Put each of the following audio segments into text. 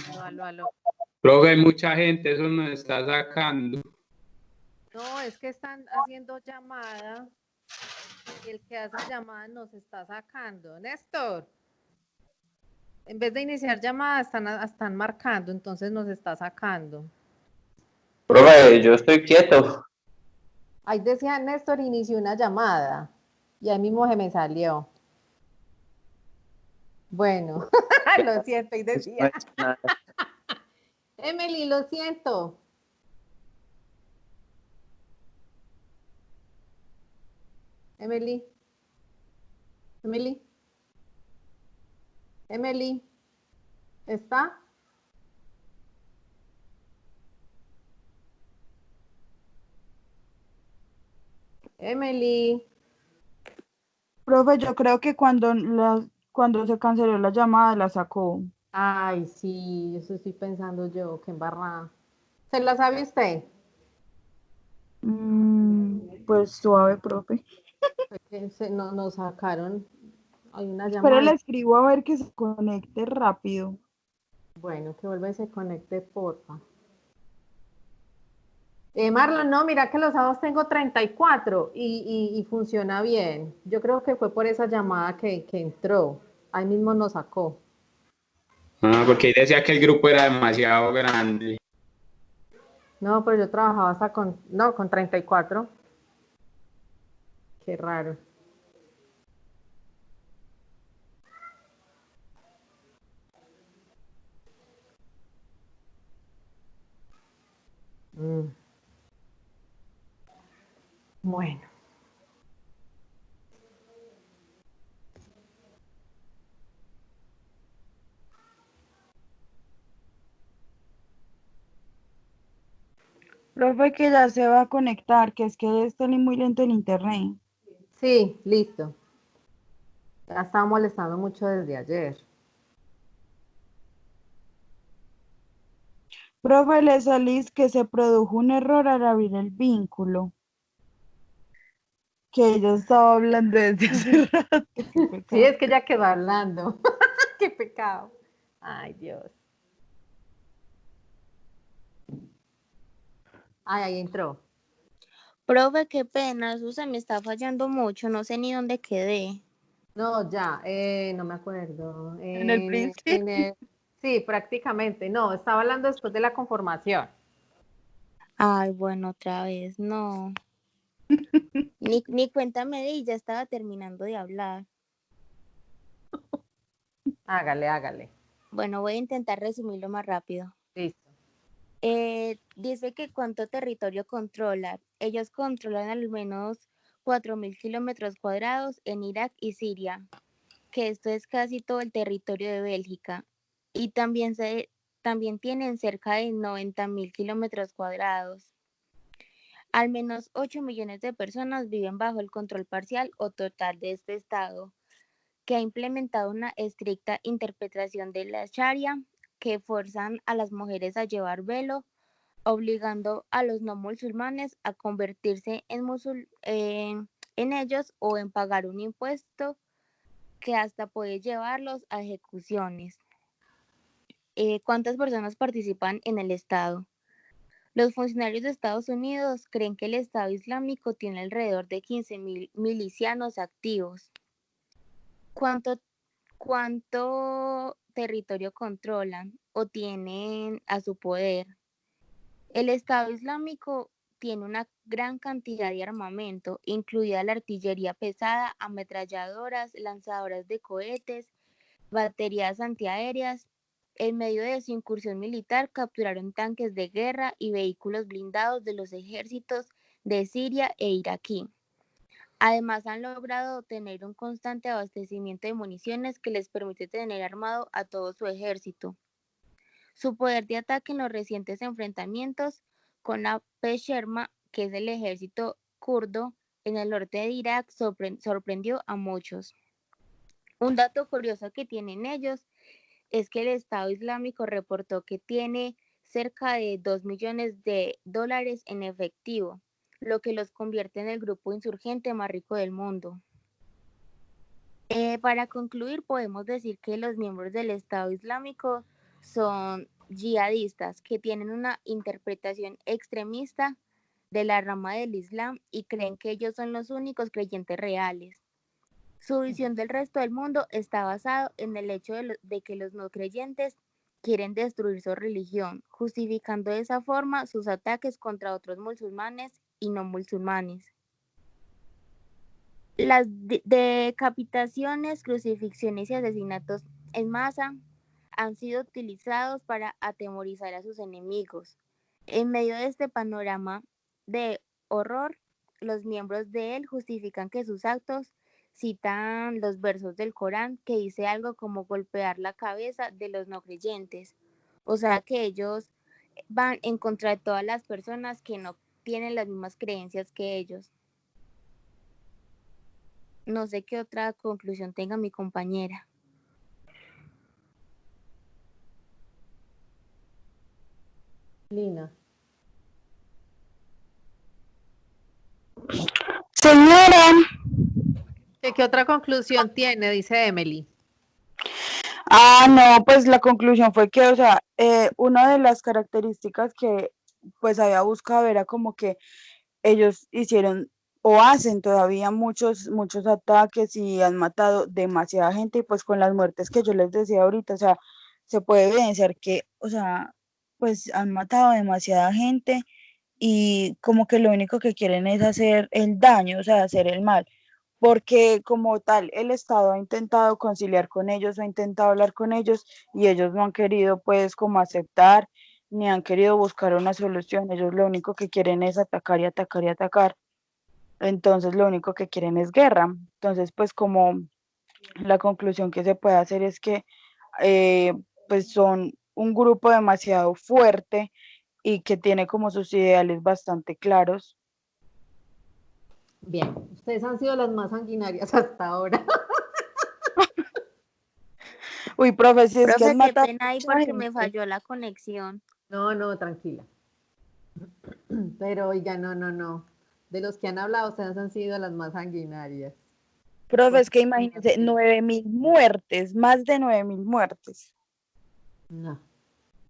Aló, aló, aló. Profe, hay mucha gente, eso nos está sacando. No, es que están haciendo llamada y el que hace llamada nos está sacando. Néstor, en vez de iniciar llamada, están marcando, entonces nos está sacando. Profe, yo estoy quieto. Ahí decía Néstor, inició una llamada y ahí mismo se me salió. Bueno, lo siento, y decía. Emily, lo siento. Emily. Emily. Emily. ¿Está? Emily. Profe, yo creo que cuando se canceló la llamada la sacó. Ay, sí, eso estoy pensando yo, qué embarrada. ¿Se la sabe usted? Pues suave, profe. Fue que nos sacaron. Hay una Pero le llamada. escribo a ver que se conecte rápido. Bueno, que vuelva y se conecte, porfa. Marlon, no, mira que los sábados tengo 34 y funciona bien. Yo creo que fue por esa llamada que entró. Ahí mismo nos sacó. Ah, porque ahí decía que el grupo era demasiado grande. No, pero yo trabajaba hasta con 34. Qué raro. Bueno. Profe, que ya se va a conectar, que es que está muy lento el internet. Sí, listo. Ya estaba molestando mucho desde ayer. Profe, le salís que se produjo un error al abrir el vínculo. Que ella estaba hablando desde hace rato. Sí, es que ya quedó hablando. Qué pecado. Ay, Dios. Ay, ahí entró. Profe, qué pena, eso se me está fallando mucho, no sé ni dónde quedé. No, ya, no me acuerdo. En el principio. Sí, prácticamente. No, estaba hablando después de la conformación. Ay, bueno, otra vez, no. Ni cuenta me di, ya estaba terminando de hablar. Hágale, hágale. Bueno, voy a intentar resumirlo más rápido. Listo. Dice que cuánto territorio controlan. Ellos controlan al menos 4.000 kilómetros cuadrados en Irak y Siria, que esto es casi todo el territorio de Bélgica. Y también tienen cerca de 90.000 kilómetros cuadrados. Al menos 8 millones de personas viven bajo el control parcial o total de este Estado, que ha implementado una estricta interpretación de la Sharia, que forzan a las mujeres a llevar velo, obligando a los no musulmanes a convertirse en ellos o en pagar un impuesto que hasta puede llevarlos a ejecuciones. ¿Cuántas personas participan en el Estado? Los funcionarios de Estados Unidos creen que el Estado Islámico tiene alrededor de 15.000 milicianos activos. ¿Cuánto territorio controlan o tienen a su poder? El Estado Islámico tiene una gran cantidad de armamento, incluida la artillería pesada, ametralladoras, lanzadoras de cohetes, baterías antiaéreas. En medio de su incursión militar, capturaron tanques de guerra y vehículos blindados de los ejércitos de Siria e Iraquí. Además, han logrado tener un constante abastecimiento de municiones que les permite tener armado a todo su ejército. Su poder de ataque en los recientes enfrentamientos con la Peshmerga, que es el ejército kurdo en el norte de Irak, sorprendió a muchos. Un dato curioso que tienen ellos es que el Estado Islámico reportó que tiene cerca de 2 millones de dólares en efectivo, lo que los convierte en el grupo insurgente más rico del mundo. Para concluir, podemos decir que los miembros del Estado Islámico son yihadistas que tienen una interpretación extremista de la rama del Islam y creen que ellos son los únicos creyentes reales. Su visión del resto del mundo está basado en el hecho de que los no creyentes quieren destruir su religión, justificando de esa forma sus ataques contra otros musulmanes y no musulmanes. Las decapitaciones, crucifixiones y asesinatos en masa han sido utilizados para atemorizar a sus enemigos. En medio de este panorama de horror, los miembros de él justifican que sus actos citan los versos del Corán que dice algo como golpear la cabeza de los no creyentes. O sea que ellos van en contra de todas las personas que no tienen las mismas creencias que ellos. No sé qué otra conclusión tenga mi compañera. Lina. Señora, ¿Qué otra conclusión tiene? Dice Emily. no, pues la conclusión fue que, o sea, una de las características que pues había buscado era como que ellos hicieron o hacen todavía muchos ataques y han matado demasiada gente y pues con las muertes que yo les decía ahorita, o sea, se puede evidenciar que, o sea, pues han matado demasiada gente y como que lo único que quieren es hacer el daño, o sea, hacer el mal, porque como tal el Estado ha intentado conciliar con ellos, ha intentado hablar con ellos y ellos no han querido pues como aceptar ni han querido buscar una solución, ellos lo único que quieren es atacar y atacar y atacar, entonces lo único que quieren es guerra, entonces pues como la conclusión que se puede hacer es que pues son un grupo demasiado fuerte y que tiene como sus ideales bastante claros. Bien, ustedes han sido las más sanguinarias hasta ahora. Uy, profe, si es que Profe, han qué matado pena ahí mucha porque me gente. falló la conexión. No, tranquila. Pero oiga, no. De los que han hablado, ustedes han sido las más sanguinarias. Profe, es que ¿Cómo imagínense, así? 9.000 muertes, más de 9.000 muertes. No,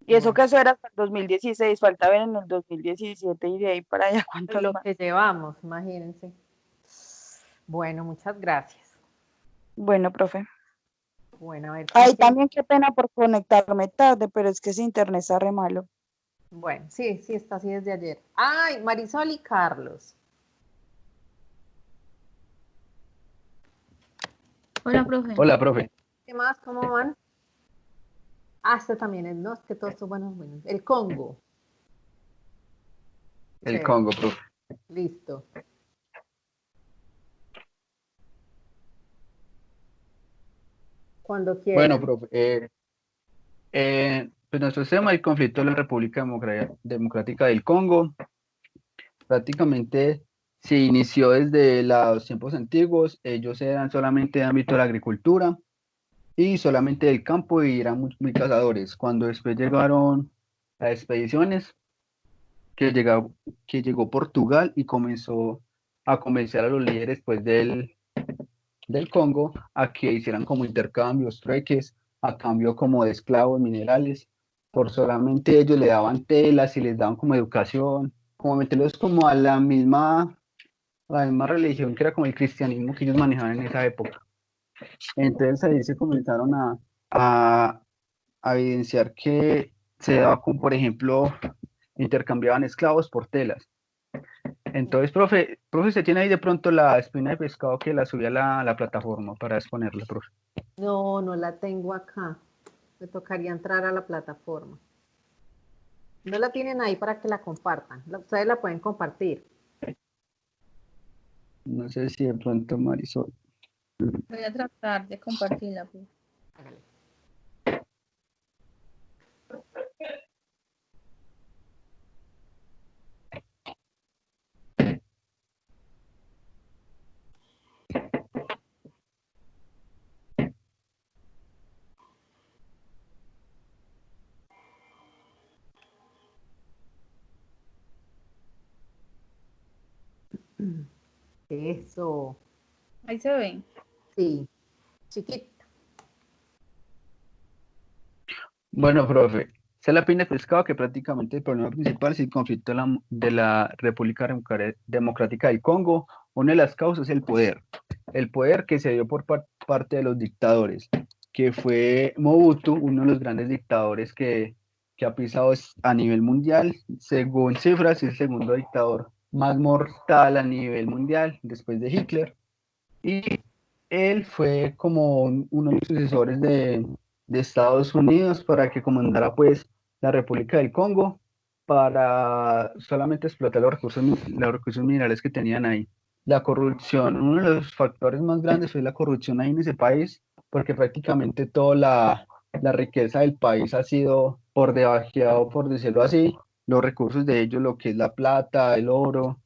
Y eso bueno, que eso era hasta el 2016, falta ver en el 2017 y de ahí para allá cuántos lo más. que llevamos, imagínense. Bueno, muchas gracias. Bueno, profe. Bueno, a ver quién Ay, tiene. también qué pena por conectarme tarde, pero es que ese internet está re malo. Bueno, sí, está así desde ayer. Ay, Marisol y Carlos. Hola, profe. Hola, profe. ¿Qué más? ¿Cómo van? Ah, este también es, no, es que todos estos buenos. El Congo. El Chévere, Congo, profe. listo. Cuando Bueno, quieran. profe, pues nuestro tema es el conflicto de la República Democrática del Congo. Prácticamente se inició desde los tiempos antiguos. Ellos eran solamente de ámbito de la agricultura y solamente del campo y eran muy cazadores. Cuando después llegaron las expediciones, que llegó Portugal y comenzó a convencer a los líderes pues, del Congo a que hicieran como intercambios, trueques, a cambio como de esclavos, minerales, por solamente ellos le daban telas y les daban como educación, como meterlos como a la misma religión que era como el cristianismo que ellos manejaban en esa época. Entonces ahí se comenzaron a, a evidenciar que se daba como, por ejemplo, intercambiaban esclavos por telas. Entonces, profe, ¿usted tiene ahí de pronto la espina de pescado que la subí a la plataforma para exponerla, profe? No la tengo acá. Me tocaría entrar a la plataforma. No la tienen ahí para que la compartan. Ustedes la pueden compartir. No sé si de pronto Marisol. Voy a tratar de compartirla, profe. Hágale. Eso. Ahí se ven. Sí. Chiquita. Bueno, profe, se la pina de pescado que prácticamente el problema principal es el conflicto de la República Democrática del Congo. Una de las causas es el poder. El poder que se dio por parte de los dictadores, que fue Mobutu, uno de los grandes dictadores que ha pisado a nivel mundial. Según cifras, es el segundo dictador más mortal a nivel mundial después de Hitler. Y él fue como uno de los sucesores de Estados Unidos para que comandara pues la República del Congo para solamente explotar los recursos minerales que tenían ahí. La corrupción, uno de los factores más grandes fue la corrupción ahí en ese país, porque prácticamente toda la riqueza del país ha sido por debajeado, por decirlo así, los recursos de ellos, lo que es la plata, el oro,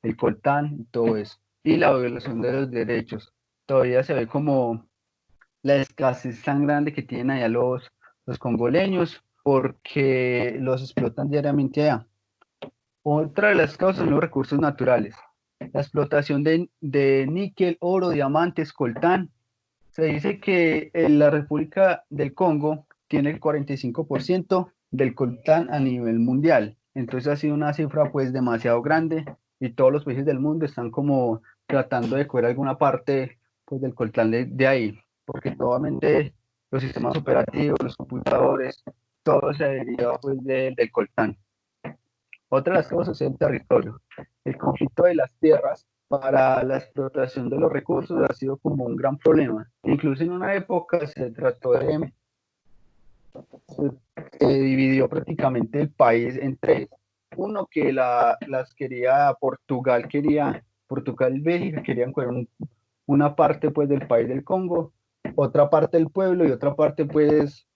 el coltán, y todo eso. Y la violación de los derechos. Todavía se ve como la escasez tan grande que tienen allá los congoleños porque los explotan diariamente allá. Otra de las causas son los recursos naturales. La explotación de níquel, oro, diamantes, coltán. Se dice que en la República del Congo tiene el 45% del coltán a nivel mundial. Entonces ha sido una cifra pues demasiado grande y todos los países del mundo están como tratando de coger alguna parte pues del coltán de ahí, porque totalmente los sistemas operativos, los computadores, todo se deriva pues del coltán. Otra de las cosas es el territorio. El conflicto de las tierras para la explotación de los recursos ha sido como un gran problema. Incluso en una época se dividió prácticamente el país en tres. Uno que las quería Portugal y Bélgica querían coger una parte pues del país del Congo, otra parte del pueblo y otra parte pues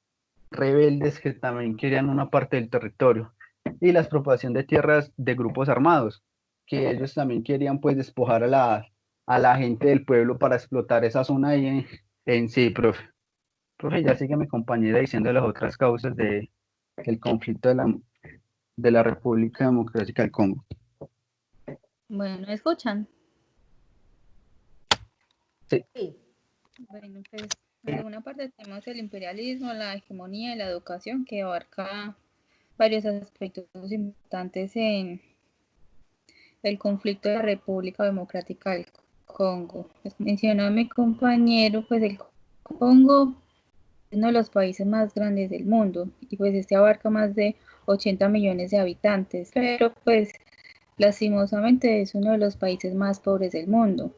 rebeldes que también querían una parte del territorio, y la expropiación de tierras de grupos armados, que ellos también querían pues despojar a la gente del pueblo para explotar esa zona ahí en sí, profe. Profe, ya sigue mi compañera diciendo las otras causas del conflicto de la República Democrática del Congo. Bueno, ¿escuchan? Sí. Bueno, pues de una parte tenemos el imperialismo, la hegemonía y la educación, que abarca varios aspectos importantes en el conflicto de la República Democrática del Congo. Pues mencionó a mi compañero, pues el Congo es uno de los países más grandes del mundo y pues este abarca más de 80 millones de habitantes, pero pues lastimosamente es uno de los países más pobres del mundo.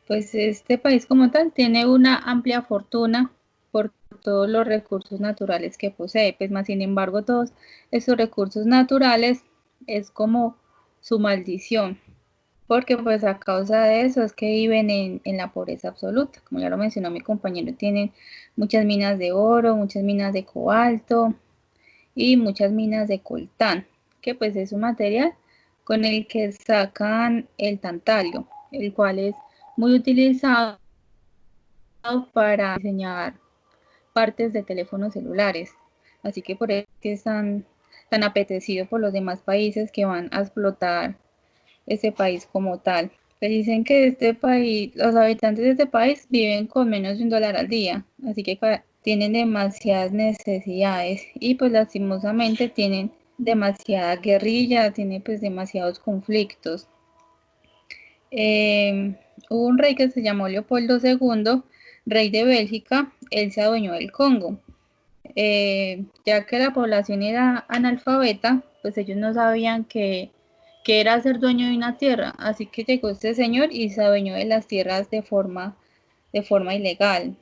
Pues este país como tal tiene una amplia fortuna por todos los recursos naturales que posee, pues más sin embargo todos esos recursos naturales es como su maldición, porque pues a causa de eso es que viven en la pobreza absoluta. Como ya lo mencionó mi compañero, tienen muchas minas de oro, muchas minas de cobalto y muchas minas de coltán, que pues es un material con el que sacan el tantalio, el cual es muy utilizado para diseñar partes de teléfonos celulares. Así que por eso es que están tan apetecidos por los demás países que van a explotar ese país como tal. Pues dicen que este país, los habitantes de este país viven con menos de $1 al día, así que tienen demasiadas necesidades y pues lastimosamente tienen demasiada guerrilla, tienen pues demasiados conflictos. Hubo un rey que se llamó Leopoldo II, rey de Bélgica. Él se adueñó del Congo. Ya que la población era analfabeta, pues ellos no sabían que era ser dueño de una tierra, así que llegó este señor y se adueñó de las tierras de forma ilegal.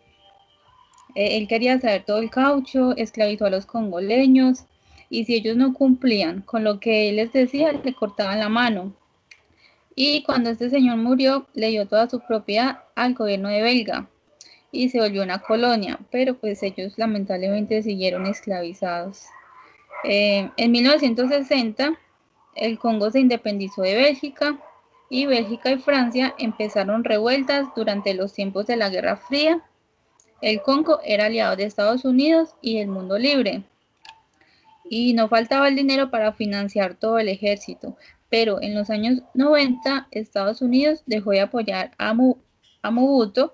Él quería traer todo el caucho, esclavizó a los congoleños, y si ellos no cumplían con lo que él les decía, le cortaban la mano. Y cuando este señor murió, le dio toda su propiedad al gobierno de Belga y se volvió una colonia, pero pues ellos lamentablemente siguieron esclavizados. En 1960 el Congo se independizó de Bélgica y Bélgica y Francia empezaron revueltas durante los tiempos de la Guerra Fría. El Congo era aliado de Estados Unidos y el mundo libre y no faltaba el dinero para financiar todo el ejército, pero en los años 90 Estados Unidos dejó de apoyar a Mobutu,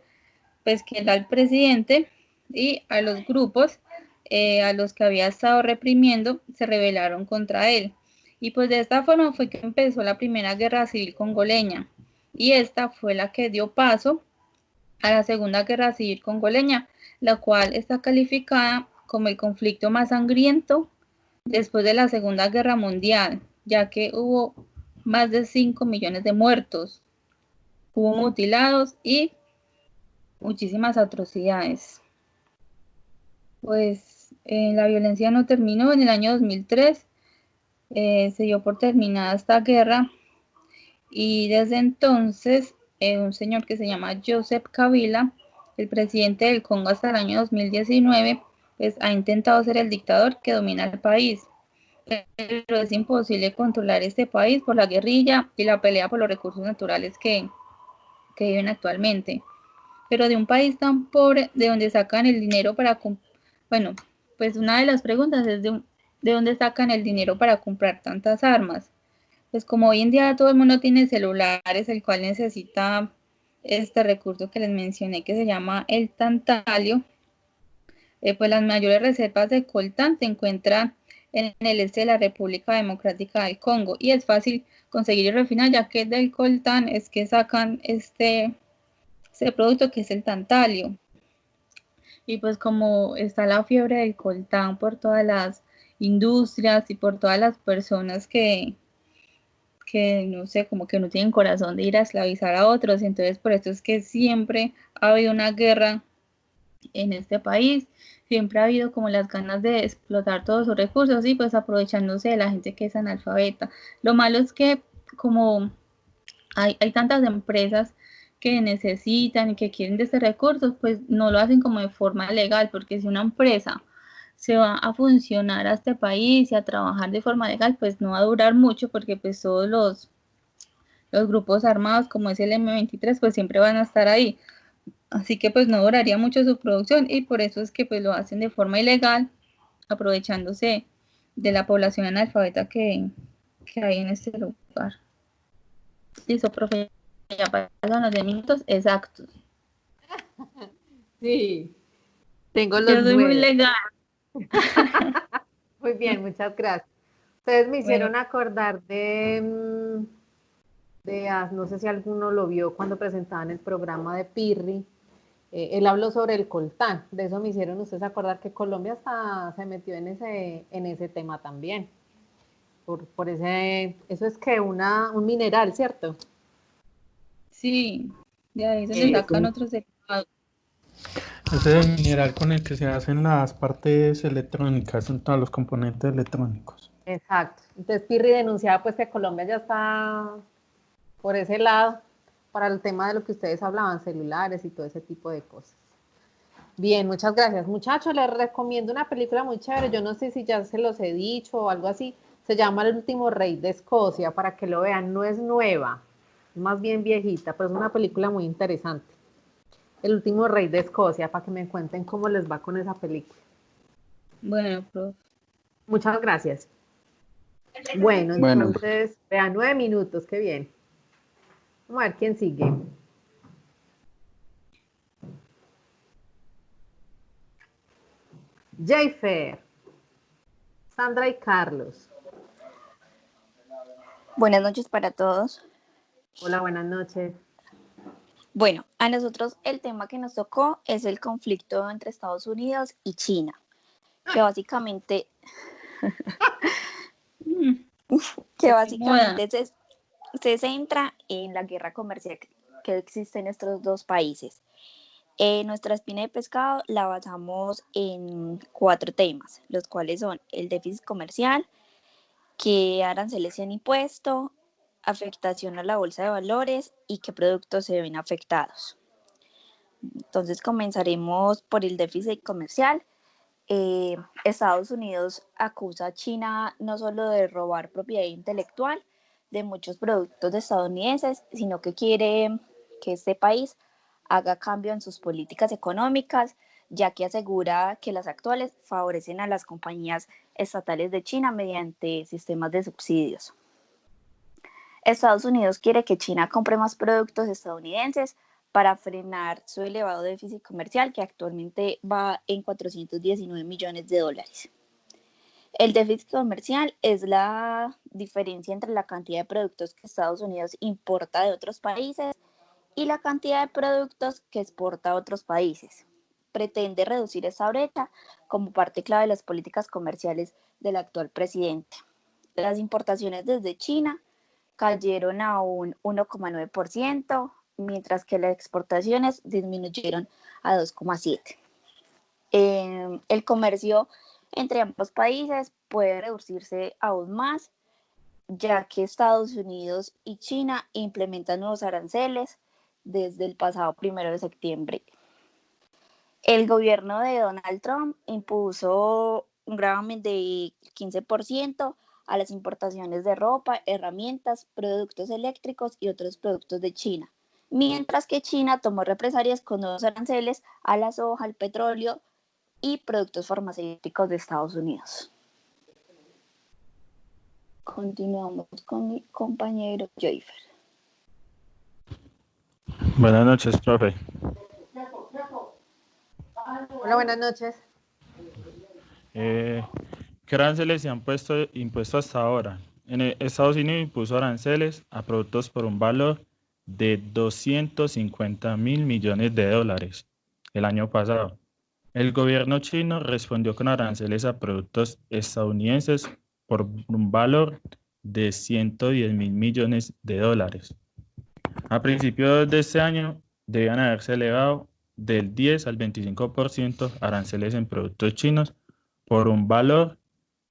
pues que era el presidente, y a los grupos a los que había estado reprimiendo se rebelaron contra él. Y pues de esta forma fue que empezó la primera guerra civil congoleña. Y esta fue la que dio paso a la Segunda Guerra Civil Congoleña, la cual está calificada como el conflicto más sangriento después de la Segunda Guerra Mundial, ya que hubo más de 5 millones de muertos, hubo mutilados y muchísimas atrocidades. Pues la violencia no terminó. En el año 2003 se dio por terminada esta guerra y desde entonces un señor que se llama Joseph Kabila, el presidente del Congo hasta el año 2019, pues ha intentado ser el dictador que domina el país, pero es imposible controlar este país por la guerrilla y la pelea por los recursos naturales que viven actualmente. Pero de un país tan pobre, de donde sacan el dinero para... Bueno, pues una de las preguntas es de dónde sacan el dinero para comprar tantas armas. Pues como hoy en día todo el mundo tiene celulares, el cual necesita este recurso que les mencioné que se llama el tantalio, pues las mayores reservas de coltán se encuentran en el este de la República Democrática del Congo y es fácil conseguir y refinar, ya que del coltán es que sacan este producto que es el tantalio. Y pues como está la fiebre del coltán por todas las industrias y por todas las personas que no sé, como que no tienen corazón de ir a esclavizar a otros, entonces por eso es que siempre ha habido una guerra en este país, siempre ha habido como las ganas de explotar todos sus recursos y pues aprovechándose de la gente que es analfabeta. Lo malo es que como hay tantas empresas que necesitan y que quieren de estos recursos, pues no lo hacen como de forma legal, porque si una empresa se va a funcionar a este país y a trabajar de forma legal, pues no va a durar mucho, porque pues todos los grupos armados como es el M23 pues siempre van a estar ahí, así que pues no duraría mucho su producción y por eso es que pues lo hacen de forma ilegal, aprovechándose de la población analfabeta que hay en este lugar. Listo, profe, ya pasan los 10 minutos exactos. Sí, tengo Yo los soy muy 9. legal. Muy bien, muchas gracias. Ustedes me hicieron Bueno. acordar no sé si alguno lo vio cuando presentaban el programa de Pirri. Él habló sobre el coltán. De eso me hicieron ustedes acordar que Colombia hasta se metió en ese tema también. Por eso es que un mineral, ¿cierto? Sí, de ahí se le sacan otros derivados. Ese es el mineral con el que se hacen las partes electrónicas, son todos los componentes electrónicos. Exacto. Entonces Pirri denunciaba pues que Colombia ya está por ese lado para el tema de lo que ustedes hablaban, celulares y todo ese tipo de cosas. Bien, muchas gracias. Muchachos, les recomiendo una película muy chévere, yo no sé si ya se los he dicho o algo así, se llama El último rey de Escocia, para que lo vean, no es nueva, es más bien viejita, pero es una película muy interesante. El último rey de Escocia, para que me cuenten cómo les va con esa película. Bueno, profe. Muchas gracias. Bueno, entonces, vean, 9 minutos, qué bien. Vamos a ver quién sigue. Jayfer, Sandra y Carlos. Buenas noches para todos. Hola, buenas noches. Bueno, a nosotros el tema que nos tocó es el conflicto entre Estados Unidos y China, que básicamente se centra en la guerra comercial que existe en estos dos países. Nuestra espina de pescado la basamos en 4 temas, los cuales son el déficit comercial, qué aranceles se han impuesto, afectación a la bolsa de valores y qué productos se ven afectados. Entonces comenzaremos por el déficit comercial. Estados Unidos acusa a China no solo de robar propiedad intelectual de muchos productos estadounidenses, sino que quiere que este país haga cambio en sus políticas económicas, ya que asegura que las actuales favorecen a las compañías estatales de China mediante sistemas de subsidios. Estados Unidos quiere que China compre más productos estadounidenses para frenar su elevado déficit comercial, que actualmente va en 419 millones de dólares. El déficit comercial es la diferencia entre la cantidad de productos que Estados Unidos importa de otros países y la cantidad de productos que exporta a otros países. Pretende reducir esa brecha como parte clave de las políticas comerciales del actual presidente. Las importaciones desde China cayeron a un 1,9%, mientras que las exportaciones disminuyeron a 2,7%. El comercio entre ambos países puede reducirse aún más, ya que Estados Unidos y China implementan nuevos aranceles desde el pasado 1 de septiembre. El gobierno de Donald Trump impuso un gravamen de 15% a las importaciones de ropa, herramientas, productos eléctricos y otros productos de China, mientras que China tomó represalias con nuevos aranceles a la soja, al petróleo y productos farmacéuticos de Estados Unidos. Continuamos con mi compañero Joyfer. Buenas noches, profe. Hola, buenas noches. ¿Qué aranceles se han impuesto hasta ahora? Estados Unidos impuso aranceles a productos por un valor de 250.000 millones de dólares el año pasado. El gobierno chino respondió con aranceles a productos estadounidenses por un valor de 110.000 millones de dólares. A principios de este año debían haberse elevado del 10 al 25% aranceles en productos chinos por un valor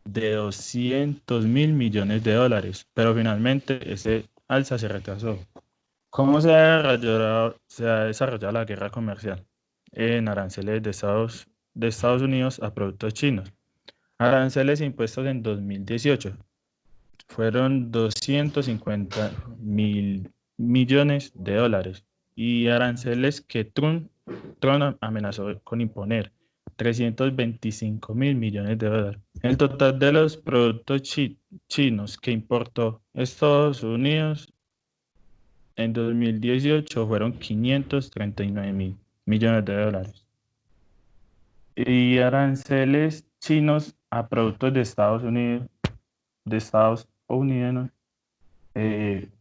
de 200.000 millones de dólares, pero finalmente ese alza se retrasó. ¿Cómo se ha desarrollado la guerra comercial en aranceles de Estados Unidos a productos chinos? Aranceles impuestos en 2018 fueron 250.000 millones de dólares y aranceles que Trump amenazó con imponer 325.000 millones de dólares. El total de los productos chinos que importó Estados Unidos en 2018 fueron 539.000 millones de dólares. Y aranceles chinos a productos de Estados Unidos,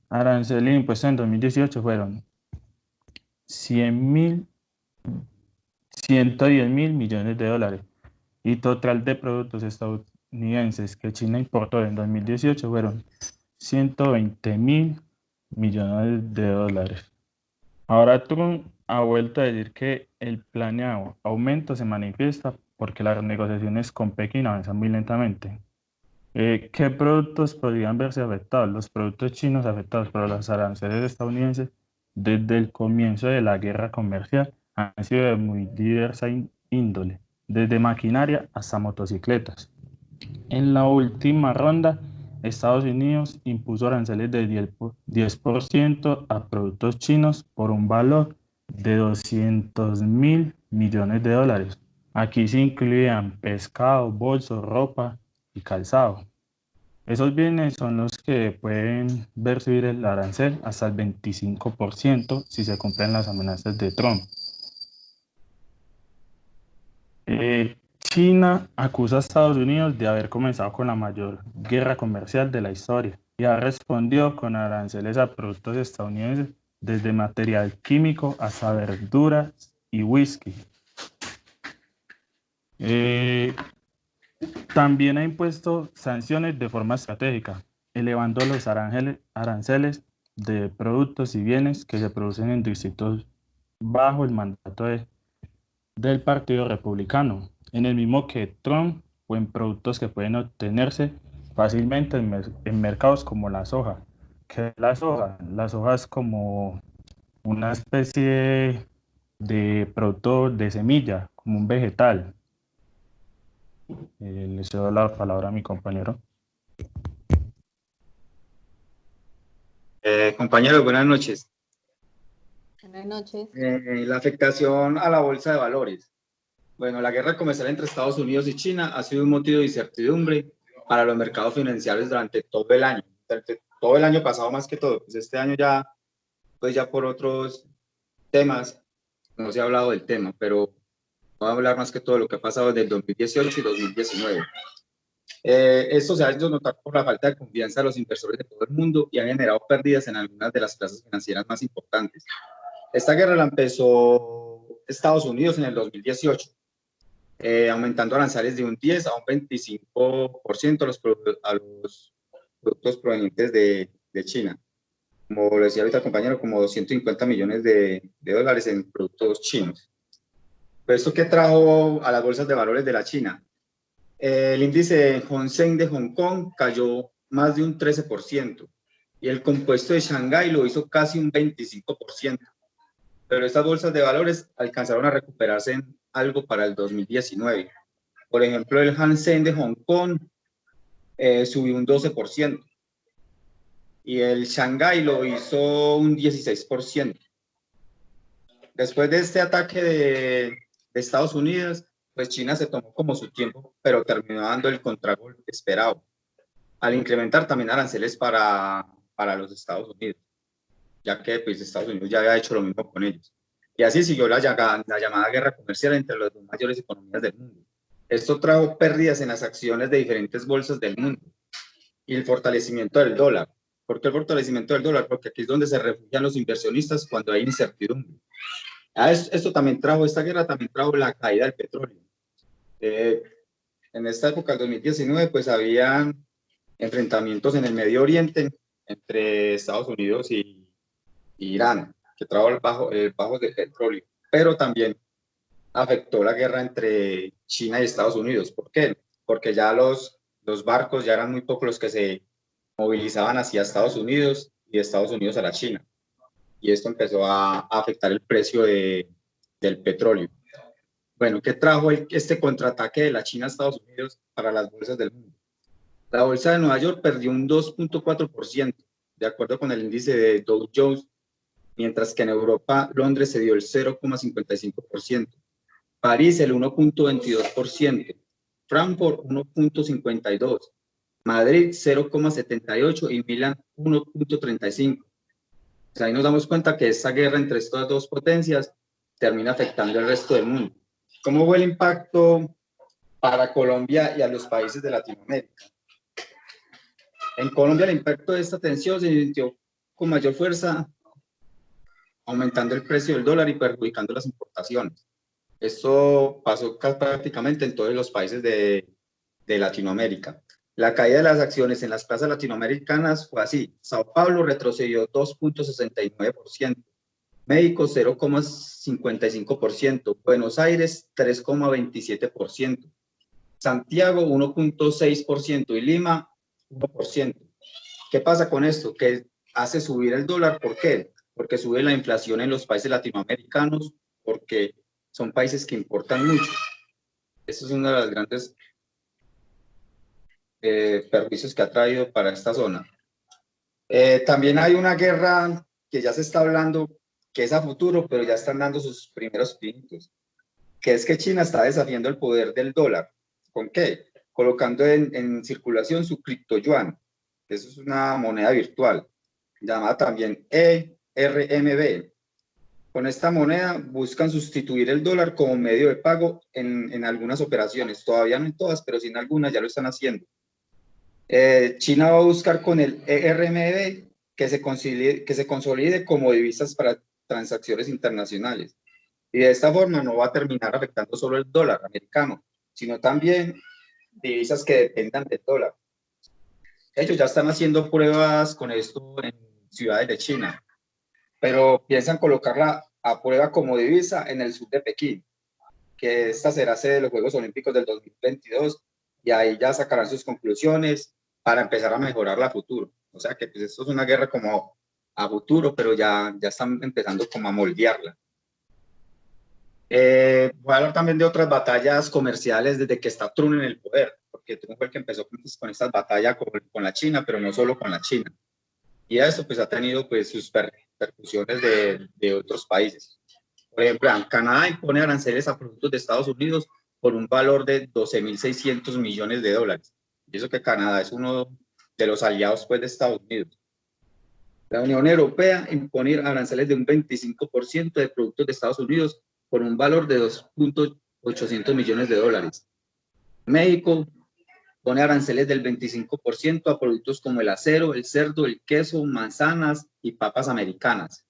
aranceles impuestos en 2018 fueron 110.000 millones de dólares. Y total de productos estadounidenses que China importó en 2018 fueron 120.000 millones de dólares. Ahora Trump ha vuelto a decir que el planeado aumento se manifiesta porque las negociaciones con Pekín avanzan muy lentamente. ¿Qué productos podrían verse afectados? Los productos chinos afectados por los aranceles estadounidenses desde el comienzo de la guerra comercial han sido de muy diversa índole, desde maquinaria hasta motocicletas. En la última ronda, Estados Unidos impuso aranceles de 10% a productos chinos por un valor de 200.000 millones de dólares. Aquí se incluían pescado, bolsos, ropa y calzado. Esos bienes son los que pueden ver subir el arancel hasta el 25% si se cumplen las amenazas de Trump. China acusa a Estados Unidos de haber comenzado con la mayor guerra comercial de la historia y ha respondido con aranceles a productos estadounidenses desde material químico hasta verduras y whisky. También ha impuesto sanciones de forma estratégica, elevando los aranceles de productos y bienes que se producen en distritos bajo el mandato del Partido Republicano, en el mismo que Trump, o en productos que pueden obtenerse fácilmente en mercados como la soja. ¿Qué es la soja? La soja es como una especie de producto de semilla, como un vegetal. Le cedo la palabra a mi compañero. Compañeros, buenas noches. Buenas noches. La afectación a la bolsa de valores. Bueno, la guerra comercial entre Estados Unidos y China ha sido un motivo de incertidumbre para los mercados financieros durante todo el año pasado más que todo. Pues este año ya por otros temas, no se ha hablado del tema, pero voy a hablar más que todo de lo que ha pasado desde el 2018 y 2019. Esto se ha hecho notar por la falta de confianza de los inversores de todo el mundo y ha generado pérdidas en algunas de las plazas financieras más importantes. Esta guerra la empezó Estados Unidos en el 2018, aumentando aranceles de un 10 a un 25% a los productos provenientes de China. Como lo decía ahorita el compañero, como 250 millones de dólares en productos chinos. ¿Pero esto qué trajo a las bolsas de valores de la China? El índice Hang Seng de Hong Kong cayó más de un 13% y el compuesto de Shanghái lo hizo casi un 25%. Pero estas bolsas de valores alcanzaron a recuperarse en algo para el 2019. Por ejemplo, el Hang Seng de Hong Kong subió un 12% y el Shanghái lo hizo un 16%. Después de este ataque de Estados Unidos, pues China se tomó como su tiempo, pero terminó dando el contragolpe esperado, al incrementar también aranceles para los Estados Unidos, ya que pues, Estados Unidos ya había hecho lo mismo con ellos. Y así siguió la llamada guerra comercial entre las dos mayores economías del mundo. Esto trajo pérdidas en las acciones de diferentes bolsas del mundo y el fortalecimiento del dólar. ¿Por qué el fortalecimiento del dólar? Porque aquí es donde se refugian los inversionistas cuando hay incertidumbre. Esta guerra también trajo la caída del petróleo. En esta época, el 2019, pues habían enfrentamientos en el Medio Oriente entre Estados Unidos y Irán, que trajo el bajo del petróleo, pero también afectó la guerra entre China y Estados Unidos. ¿Por qué? Porque ya los barcos ya eran muy pocos los que se movilizaban hacia Estados Unidos y de Estados Unidos a la China. Y esto empezó a afectar el precio del petróleo. Bueno, ¿qué trajo este contraataque de la China a Estados Unidos para las bolsas del mundo? La bolsa de Nueva York perdió un 2.4%, de acuerdo con el índice de Dow Jones, mientras que en Europa, Londres se dio el 0.55%, París el 1.22%, Frankfurt 1.52%, Madrid 0.78% y Milán 1.35%. O sea, ahí nos damos cuenta que esta guerra entre estas dos potencias termina afectando al resto del mundo. ¿Cómo fue el impacto para Colombia y a los países de Latinoamérica? En Colombia el impacto de esta tensión se sintió con mayor fuerza, aumentando el precio del dólar y perjudicando las importaciones. Esto pasó prácticamente en todos los países de Latinoamérica. La caída de las acciones en las plazas latinoamericanas fue así. Sao Paulo retrocedió 2.69%, México 0.55%, Buenos Aires 3.27%, Santiago 1.6% y Lima 1%. ¿Qué pasa con esto? Que hace subir el dólar. ¿Por qué? Porque sube la inflación en los países latinoamericanos, porque son países que importan mucho. Eso es una de las grandes perjuicios que ha traído para esta zona. También hay una guerra que ya se está hablando, que es a futuro, pero ya están dando sus primeros pinitos, que es que China está desafiando el poder del dólar. ¿Con qué? Colocando en circulación su criptoyuan. Eso es una moneda virtual, llamada también ERMB. Con esta moneda buscan sustituir el dólar como medio de pago en algunas operaciones. Todavía no en todas, pero sí en algunas ya lo están haciendo. China va a buscar con el ERMB que se consolide como divisas para transacciones internacionales. Y de esta forma no va a terminar afectando solo el dólar americano, sino también divisas que dependan del dólar. Ellos ya están haciendo pruebas con esto en ciudades de China, pero piensan colocarla a prueba como divisa en el sur de Pekín, que esta será sede de los Juegos Olímpicos del 2022, y ahí ya sacarán sus conclusiones para empezar a mejorarla a futuro. O sea que pues, esto es una guerra como a futuro, pero ya están empezando como a moldearla. Voy a hablar también de otras batallas comerciales desde que está Trump en el poder, porque Trump fue el que empezó con estas batallas con la China, pero no solo con la China. Y eso pues ha tenido pues sus repercusiones de otros países. Por ejemplo, Canadá impone aranceles a productos de Estados Unidos por un valor de 12.600 millones de dólares. Y eso que Canadá es uno de los aliados pues, de Estados Unidos. La Unión Europea imponer aranceles de un 25% de productos de Estados Unidos por un valor de 2.800 millones de dólares. México pone aranceles del 25% a productos como el acero, el cerdo, el queso, manzanas y papas americanas.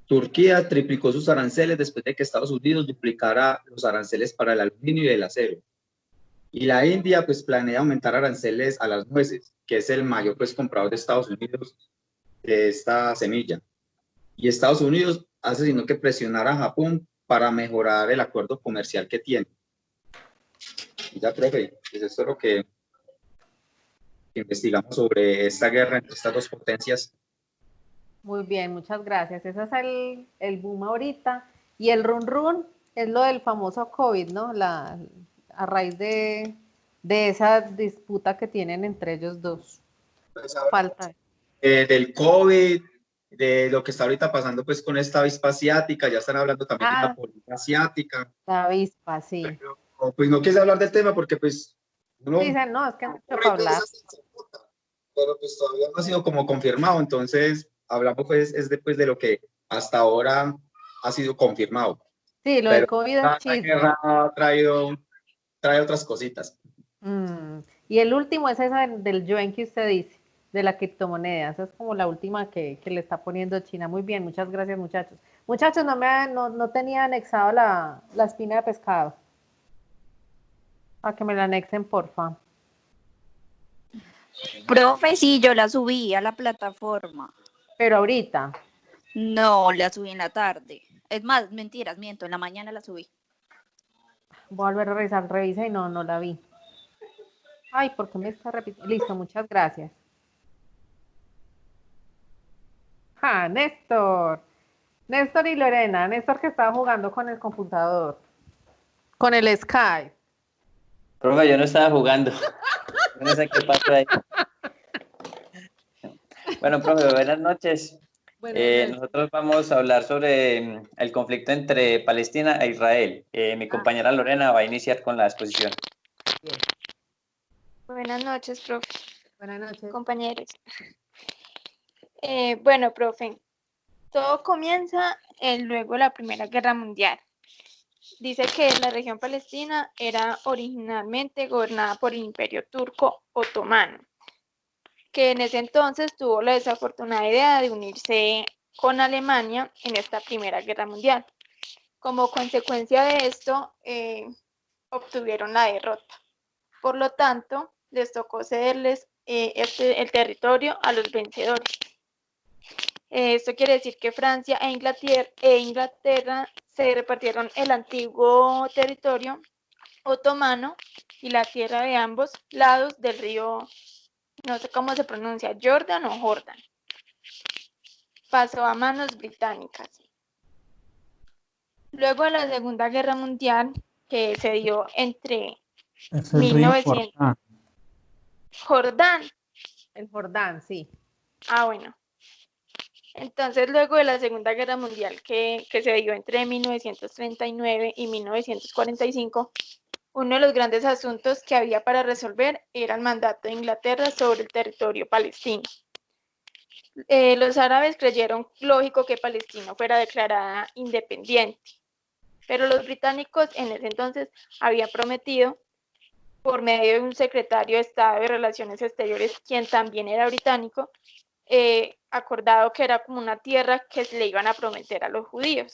Turquía triplicó sus aranceles después de que Estados Unidos duplicara los aranceles para el aluminio y el acero. Y la India pues planea aumentar aranceles a las nueces, que es el mayor pues comprador de Estados Unidos de esta semilla. Y Estados Unidos hace sino que presionar a Japón para mejorar el acuerdo comercial que tiene. Y ya, profe, pues esto es lo que investigamos sobre esta guerra entre estas dos potencias. Muy bien, muchas gracias. Ese es el boom ahorita. Y el run run es lo del famoso COVID, ¿no? A raíz de esa disputa que tienen entre ellos dos. Pues ahora, Falta. Del COVID, de lo que está ahorita pasando pues con esta avispa asiática, ya están hablando también de la polilla asiática. La avispa, sí. Pero, pues no quise hablar del tema porque pues uno... Dicen, no, es que no hay mucho para hablar. Pero pues todavía no ha sido como confirmado, entonces hablamos pues es después de lo que hasta ahora ha sido confirmado. Sí, lo del COVID es chisme. La guerra trae otras cositas. Y el último es esa del yuan que usted dice, de la criptomoneda. Esa es como la última que le está poniendo China. Muy bien, muchas gracias, muchachos. Muchachos, no tenía anexado la espina de pescado. Para que me la anexen, porfa. Profe, sí, yo la subí a la plataforma. Pero ahorita. No, la subí en la tarde. Es más, mentiras, miento, en la mañana la subí. Voy a volver a revisar, revisa y no la vi. Ay, ¿por qué me está repitiendo? Listo, muchas gracias. Néstor. Néstor y Lorena. Néstor que estaba jugando con el computador. Con el Skype. Profe, yo no estaba jugando. No sé qué pasó ahí. Bueno, profe, buenas noches. Nosotros vamos a hablar sobre el conflicto entre Palestina e Israel. Mi compañera Lorena va a iniciar con la exposición. Bien. Buenas noches, profe. Buenas noches. Compañeros. Bueno, profe, todo comienza luego de la Primera Guerra Mundial. Dice que la región palestina era originalmente gobernada por el Imperio Turco Otomano, que en ese entonces tuvo la desafortunada idea de unirse con Alemania en esta Primera Guerra Mundial. Como consecuencia de esto, obtuvieron la derrota. Por lo tanto, les tocó cederles el territorio a los vencedores. Esto quiere decir que Francia e Inglaterra se repartieron el antiguo territorio otomano y la tierra de ambos lados del río, no sé cómo se pronuncia, Jordan o Jordan. Pasó a manos británicas. Luego de la Segunda Guerra Mundial, que se dio entre 1900... Jordán. El Jordán, sí. Bueno. Entonces, luego de la Segunda Guerra Mundial, que se dio entre 1939 y 1945, uno de los grandes asuntos que había para resolver era el mandato de Inglaterra sobre el territorio palestino. Los árabes creyeron lógico que Palestina fuera declarada independiente, pero los británicos en ese entonces habían prometido, por medio de un secretario de Estado de Relaciones Exteriores, quien también era británico, acordado que era como una tierra que le iban a prometer a los judíos.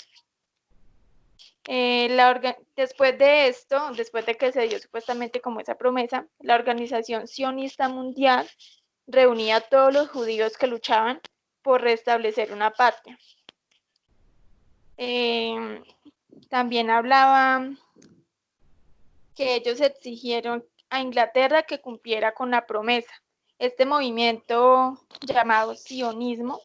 Después de esto, después de que se dio supuestamente como esa promesa, la Organización Sionista Mundial reunía a todos los judíos que luchaban por restablecer una patria. También hablaba que ellos exigieron a Inglaterra que cumpliera con la promesa. Este movimiento llamado sionismo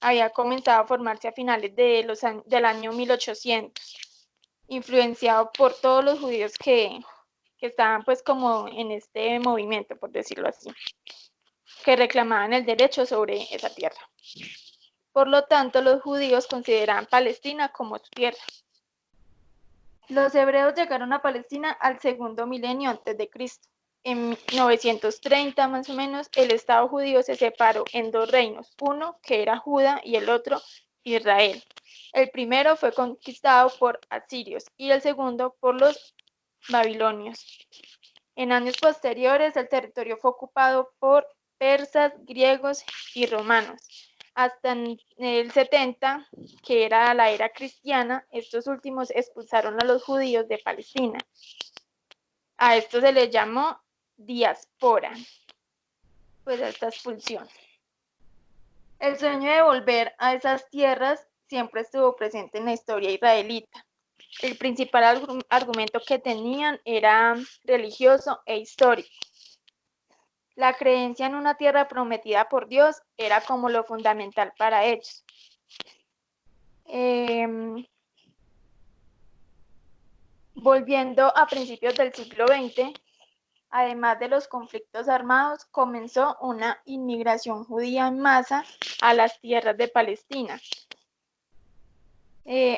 había comenzado a formarse a finales del año 1800, influenciado por todos los judíos que estaban pues como en este movimiento, por decirlo así, que reclamaban el derecho sobre esa tierra. Por lo tanto, los judíos consideraban Palestina como su tierra. Los hebreos llegaron a Palestina al segundo milenio antes de Cristo. en 1930 más o menos, el Estado judío se separó en dos reinos, uno que era Judá y el otro Israel. El primero fue conquistado por asirios y el segundo por los babilonios. En años posteriores, el territorio fue ocupado por persas, griegos y romanos. Hasta en el 70, que era la era cristiana, estos últimos expulsaron a los judíos de Palestina. A esto se le llamó diáspora, pues a esta expulsión. El sueño de volver a esas tierras siempre estuvo presente en la historia israelita. El principal argumento que tenían era religioso e histórico. La creencia en una tierra prometida por Dios era como lo fundamental para ellos. Volviendo a principios del siglo XX, además de los conflictos armados, comenzó una inmigración judía en masa a las tierras de Palestina.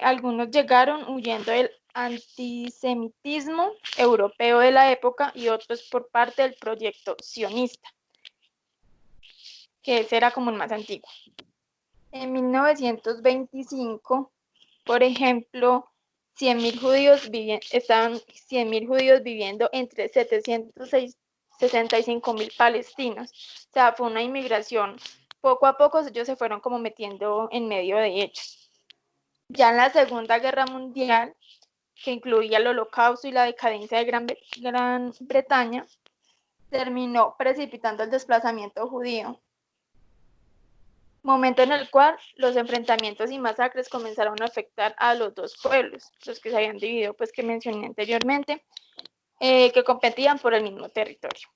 Algunos llegaron huyendo del antisemitismo europeo de la época y otros por parte del proyecto sionista, que ese era como el más antiguo. En 1925, por ejemplo, 100.000 judíos estaban 100.000 judíos viviendo entre 765.000 palestinos. O sea, fue una inmigración. Poco a poco ellos se fueron como metiendo en medio de ellos. Ya en la Segunda Guerra Mundial, que incluía el Holocausto y la decadencia de Gran Bretaña, terminó precipitando el desplazamiento judío. Momento en el cual los enfrentamientos y masacres comenzaron a afectar a los dos pueblos, los que se habían dividido, pues que mencioné anteriormente, que competían por el mismo territorio.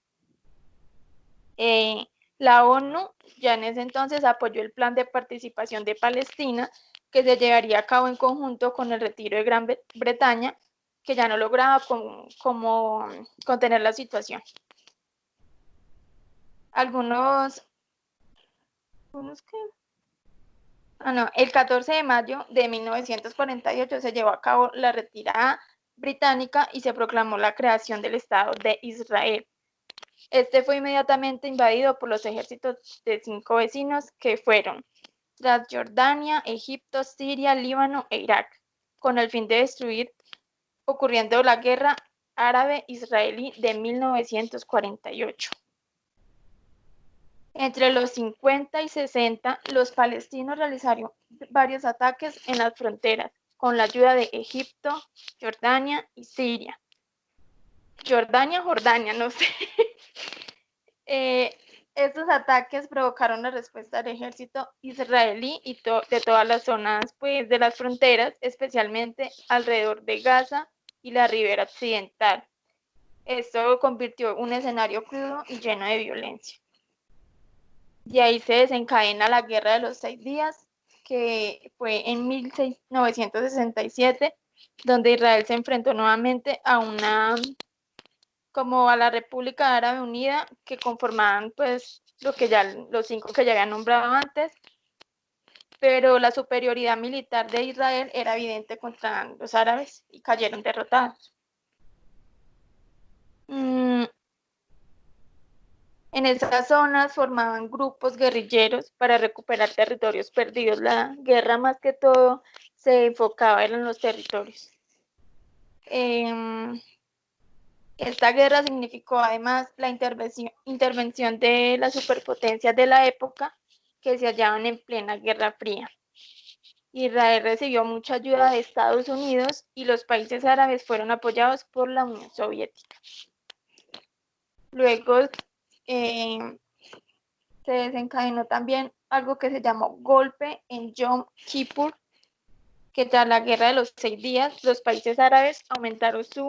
La ONU ya en ese entonces apoyó el plan de participación de Palestina, que se llevaría a cabo en conjunto con el retiro de Gran Bretaña, que ya no lograba como contener la situación. El 14 de mayo de 1948 se llevó a cabo la retirada británica y se proclamó la creación del Estado de Israel. Este fue inmediatamente invadido por los ejércitos de 5 vecinos que fueron Transjordania, Egipto, Siria, Líbano e Irak, con el fin de destruir, ocurriendo la Guerra Árabe-Israelí de 1948. Entre los 50 y 60, los palestinos realizaron varios ataques en las fronteras, con la ayuda de Egipto, Jordania y Siria. Jordania, no sé. Estos ataques provocaron la respuesta del ejército israelí y de todas las zonas pues, de las fronteras, especialmente alrededor de Gaza y la ribera occidental. Esto convirtió un escenario crudo y lleno de violencia. De ahí se desencadena la Guerra de los 6 días, que fue en 1967, donde Israel se enfrentó nuevamente a la República Árabe Unida, que conformaban pues los 5 que ya había nombrado antes, pero la superioridad militar de Israel era evidente contra los árabes y cayeron derrotados. En esas zonas formaban grupos guerrilleros para recuperar territorios perdidos. La guerra más que todo se enfocaba en los territorios. Esta guerra significó además la intervención de las superpotencias de la época que se hallaban en plena Guerra Fría. Israel recibió mucha ayuda de Estados Unidos y los países árabes fueron apoyados por la Unión Soviética. Luego se desencadenó también algo que se llamó golpe en Yom Kippur, que tras la Guerra de los 6 días, los países árabes aumentaron su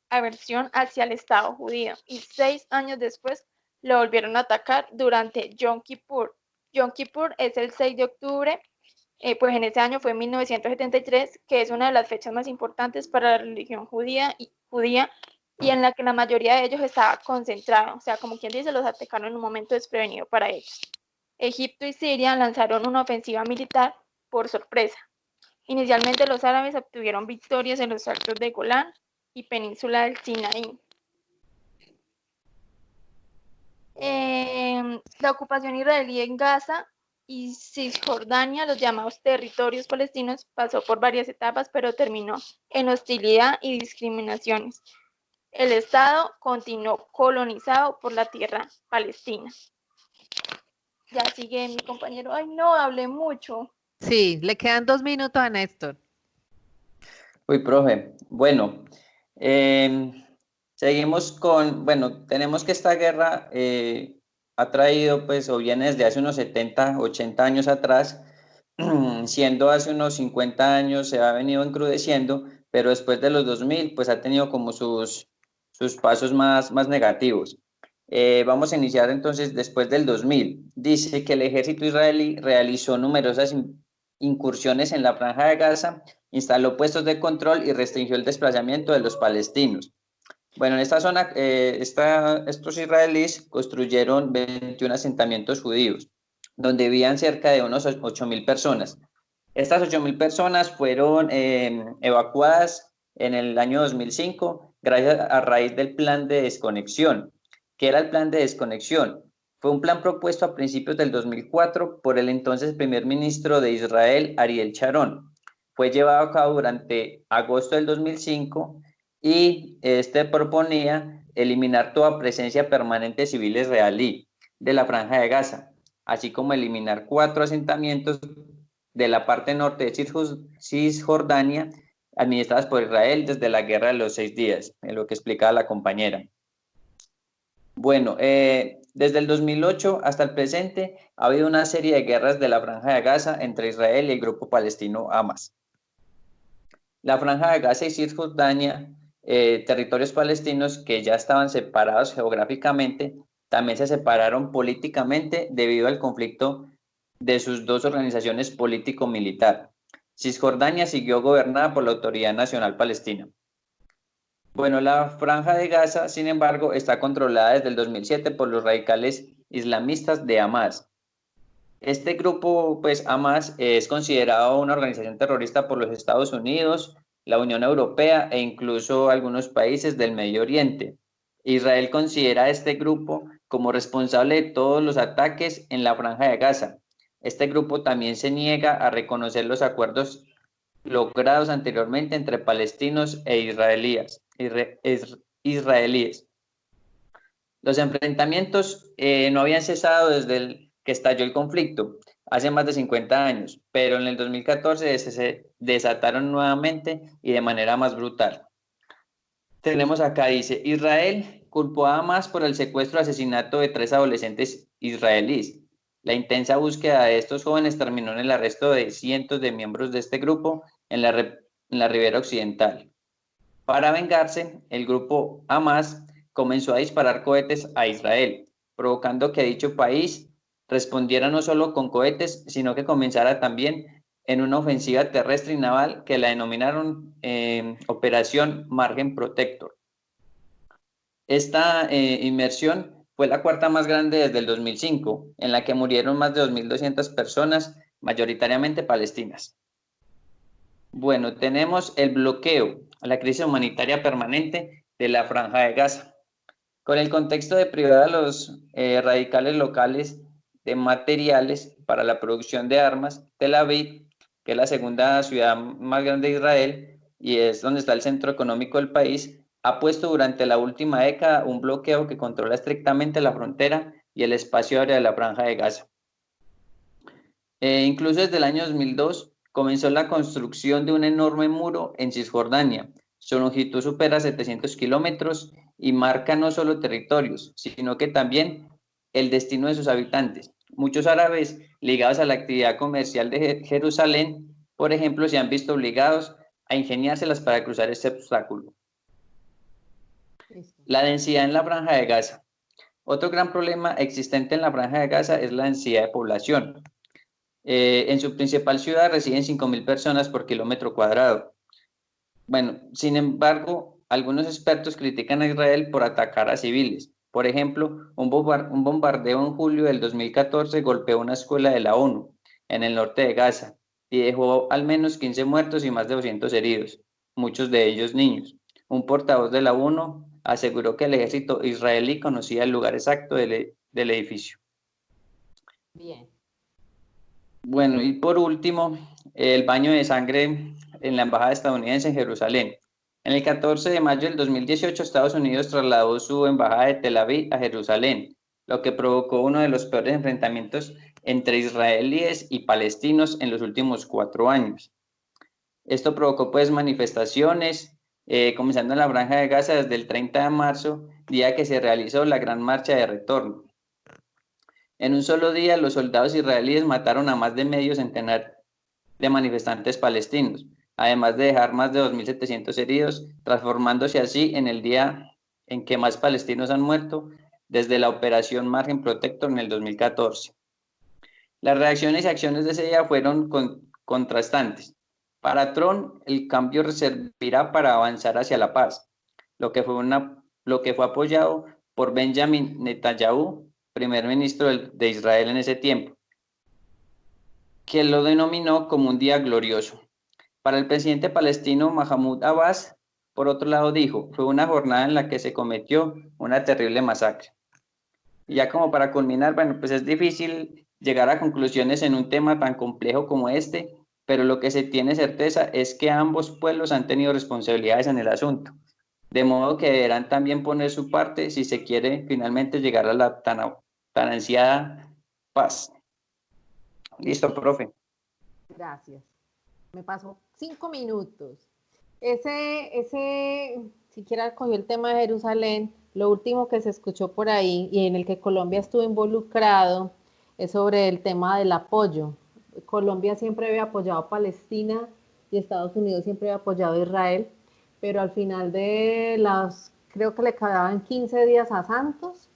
aversión hacia el Estado judío y 6 años después lo volvieron a atacar durante Yom Kippur. Yom Kippur es el 6 de octubre, pues en ese año fue 1973, que es una de las fechas más importantes para la religión judía y en la que la mayoría de ellos estaba concentrado, o sea, como quien dice, los atacaron en un momento desprevenido para ellos. Egipto y Siria lanzaron una ofensiva militar por sorpresa. Inicialmente los árabes obtuvieron victorias en los altos de Golán y península del Sinaí. La ocupación israelí en Gaza y Cisjordania, los llamados territorios palestinos, pasó por varias etapas, pero terminó en hostilidad y discriminaciones. El Estado continuó colonizado por la tierra palestina. Ya sigue mi compañero. Ay, no, hablé mucho. Sí, le quedan 2 minutos a Néstor. Uy, profe. Bueno, seguimos con, bueno, tenemos que esta guerra ha traído, pues, o viene desde hace unos 70, 80 años atrás, siendo hace unos 50 años se ha venido encrudeciendo, pero después de los 2000, pues ha tenido como sus pasos más negativos. Vamos a iniciar entonces después del 2000. Dice que el ejército israelí realizó numerosas incursiones en la Franja de Gaza, instaló puestos de control y restringió el desplazamiento de los palestinos. Bueno, en esta zona, estos israelíes construyeron 21 asentamientos judíos, donde vivían cerca de unos 8.000 personas. Estas 8.000 personas fueron evacuadas en el año 2005 gracias a raíz del plan de desconexión. ¿Qué era el plan de desconexión? Fue un plan propuesto a principios del 2004 por el entonces primer ministro de Israel, Ariel Sharon. Fue llevado a cabo durante agosto del 2005 y este proponía eliminar toda presencia permanente de civiles israelí de la Franja de Gaza, así como eliminar 4 asentamientos de la parte norte de Cisjordania administradas por Israel desde la Guerra de los 6 días, en lo que explicaba la compañera. Bueno, desde el 2008 hasta el presente ha habido una serie de guerras de la Franja de Gaza entre Israel y el grupo palestino Hamas. La Franja de Gaza y Cisjordania, territorios palestinos que ya estaban separados geográficamente, también se separaron políticamente debido al conflicto de sus dos organizaciones político-militar. Cisjordania siguió gobernada por la Autoridad Nacional Palestina. Bueno, la Franja de Gaza, sin embargo, está controlada desde el 2007 por los radicales islamistas de Hamas. Este grupo, pues Hamas, es considerado una organización terrorista por los Estados Unidos, la Unión Europea e incluso algunos países del Medio Oriente. Israel considera a este grupo como responsable de todos los ataques en la Franja de Gaza. Este grupo también se niega a reconocer los acuerdos logrados anteriormente entre palestinos e israelíes. Los enfrentamientos no habían cesado desde que estalló el conflicto, hace más de 50 años, pero en el 2014 se desataron nuevamente y de manera más brutal. Tenemos acá, dice, Israel culpó a Hamas por el secuestro y asesinato de 3 adolescentes israelíes. La intensa búsqueda de estos jóvenes terminó en el arresto de cientos de miembros de este grupo en la ribera occidental. Para vengarse, el grupo Hamas comenzó a disparar cohetes a Israel, provocando que dicho país respondiera no solo con cohetes, sino que comenzara también en una ofensiva terrestre y naval que la denominaron Operación Margen Protector. Esta inmersión fue la cuarta más grande desde el 2005, en la que murieron más de 2.200 personas, mayoritariamente palestinas. Bueno, tenemos el bloqueo a la crisis humanitaria permanente de la Franja de Gaza. Con el contexto de privar a los radicales locales de materiales para la producción de armas, Tel Aviv, que es la segunda ciudad más grande de Israel y es donde está el centro económico del país, ha puesto durante la última década un bloqueo que controla estrictamente la frontera y el espacio aéreo de la Franja de Gaza. Incluso desde el año 2002 comenzó la construcción de un enorme muro en Cisjordania. Su longitud supera 700 kilómetros y marca no solo territorios, sino que también el destino de sus habitantes. Muchos árabes ligados a la actividad comercial de Jerusalén, por ejemplo, se han visto obligados a ingeniárselas para cruzar este obstáculo. La densidad en la Franja de Gaza. Otro gran problema existente en la Franja de Gaza es la densidad de población. En su principal ciudad residen 5.000 personas por kilómetro cuadrado. Bueno, sin embargo, algunos expertos critican a Israel por atacar a civiles. Por ejemplo, un bombardeo en julio del 2014 golpeó una escuela de la ONU en el norte de Gaza y dejó al menos 15 muertos y más de 200 heridos, muchos de ellos niños. Un portavoz de la ONU aseguró que el ejército israelí conocía el lugar exacto del edificio. Bien. Bueno, y por último, el baño de sangre en la embajada estadounidense en Jerusalén. En el 14 de mayo del 2018, Estados Unidos trasladó su embajada de Tel Aviv a Jerusalén, lo que provocó uno de los peores enfrentamientos entre israelíes y palestinos en los últimos 4 años. Esto provocó pues manifestaciones, comenzando en la Franja de Gaza desde el 30 de marzo, día que se realizó la Gran Marcha de Retorno. En un solo día, los soldados israelíes mataron a más de medio centenar de manifestantes palestinos, además de dejar más de 2.700 heridos, transformándose así en el día en que más palestinos han muerto desde la Operación Margen Protector en el 2014. Las reacciones y acciones de ese día fueron contrastantes. Para Trump, el cambio servirá para avanzar hacia la paz, lo que fue apoyado por Benjamin Netanyahu, primer ministro de Israel en ese tiempo, que lo denominó como un día glorioso. Para el presidente palestino Mahmoud Abbas, por otro lado, dijo, fue una jornada en la que se cometió una terrible masacre. Y ya como para culminar, bueno, pues es difícil llegar a conclusiones en un tema tan complejo como este, pero lo que se tiene certeza es que ambos pueblos han tenido responsabilidades en el asunto, de modo que deberán también poner su parte si se quiere finalmente llegar a la tan ansiada paz. Listo, profe. Gracias. Me pasó 5 minutos. Siquiera cogió el tema de Jerusalén, lo último que se escuchó por ahí y en el que Colombia estuvo involucrado es sobre el tema del apoyo. Colombia siempre había apoyado a Palestina y Estados Unidos siempre había apoyado a Israel, pero al final creo que le quedaban 15 días a Santos,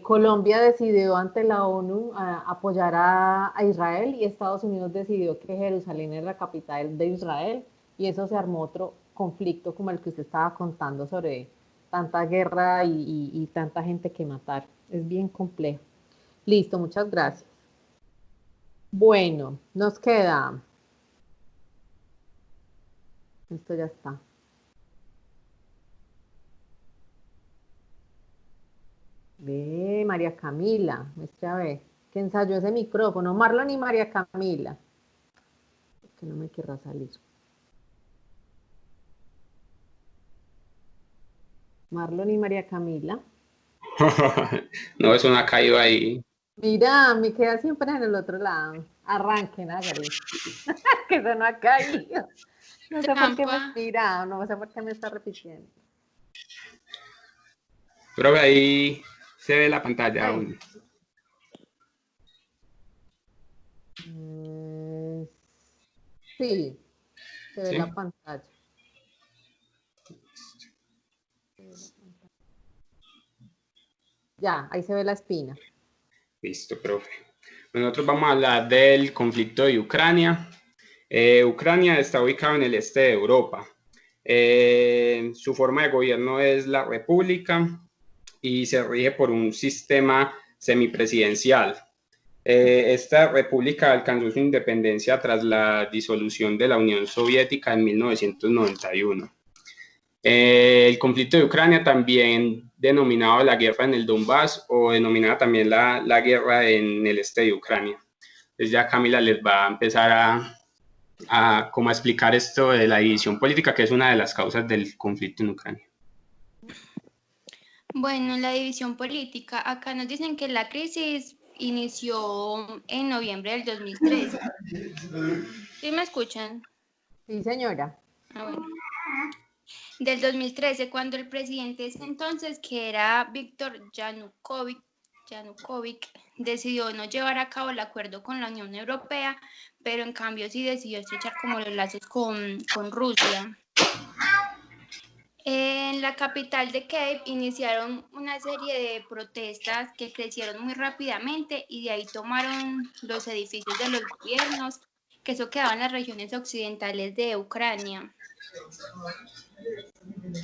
Colombia decidió ante la ONU apoyar a Israel y Estados Unidos decidió que Jerusalén era la capital de Israel y eso se armó otro conflicto como el que usted estaba contando sobre tanta guerra y tanta gente que matar. Es bien complejo. Listo, muchas gracias. Bueno, nos queda. Esto ya está. Ve, María Camila, muestre a ver, que ensayó ese micrófono. Marlon y María Camila. Que no me querrá salir. Marlon y María Camila. No, eso no ha caído ahí. Mira, me queda siempre en el otro lado. Arranquen, hágale. Que eso no ha caído. No sé por qué me mira, no sé por qué me está repitiendo. Pero ahí se ve la pantalla aún. Sí, se ve la pantalla. Ya, ahí se ve la espina. Listo, profe. Nosotros vamos a hablar del conflicto de Ucrania. Ucrania está ubicado en el este de Europa. Su forma de gobierno es la república y se rige por un sistema semipresidencial. Esta república alcanzó su independencia tras la disolución de la Unión Soviética en 1991. El conflicto de Ucrania, también denominado la guerra en el Donbass o denominada también la guerra en el este de Ucrania. Entonces ya Camila les va a empezar a explicar esto de la división política, que es una de las causas del conflicto en Ucrania. Bueno, la división política, acá nos dicen que la crisis inició en noviembre del 2013. ¿Sí me escuchan? Sí, señora. Bueno. Del 2013, cuando el presidente ese entonces, que era Víctor Yanukovych, decidió no llevar a cabo el acuerdo con la Unión Europea, pero en cambio sí decidió estrechar como los lazos con Rusia. En la capital de Kiev iniciaron una serie de protestas que crecieron muy rápidamente y de ahí tomaron los edificios de los gobiernos, que eso quedaba en las regiones occidentales de Ucrania.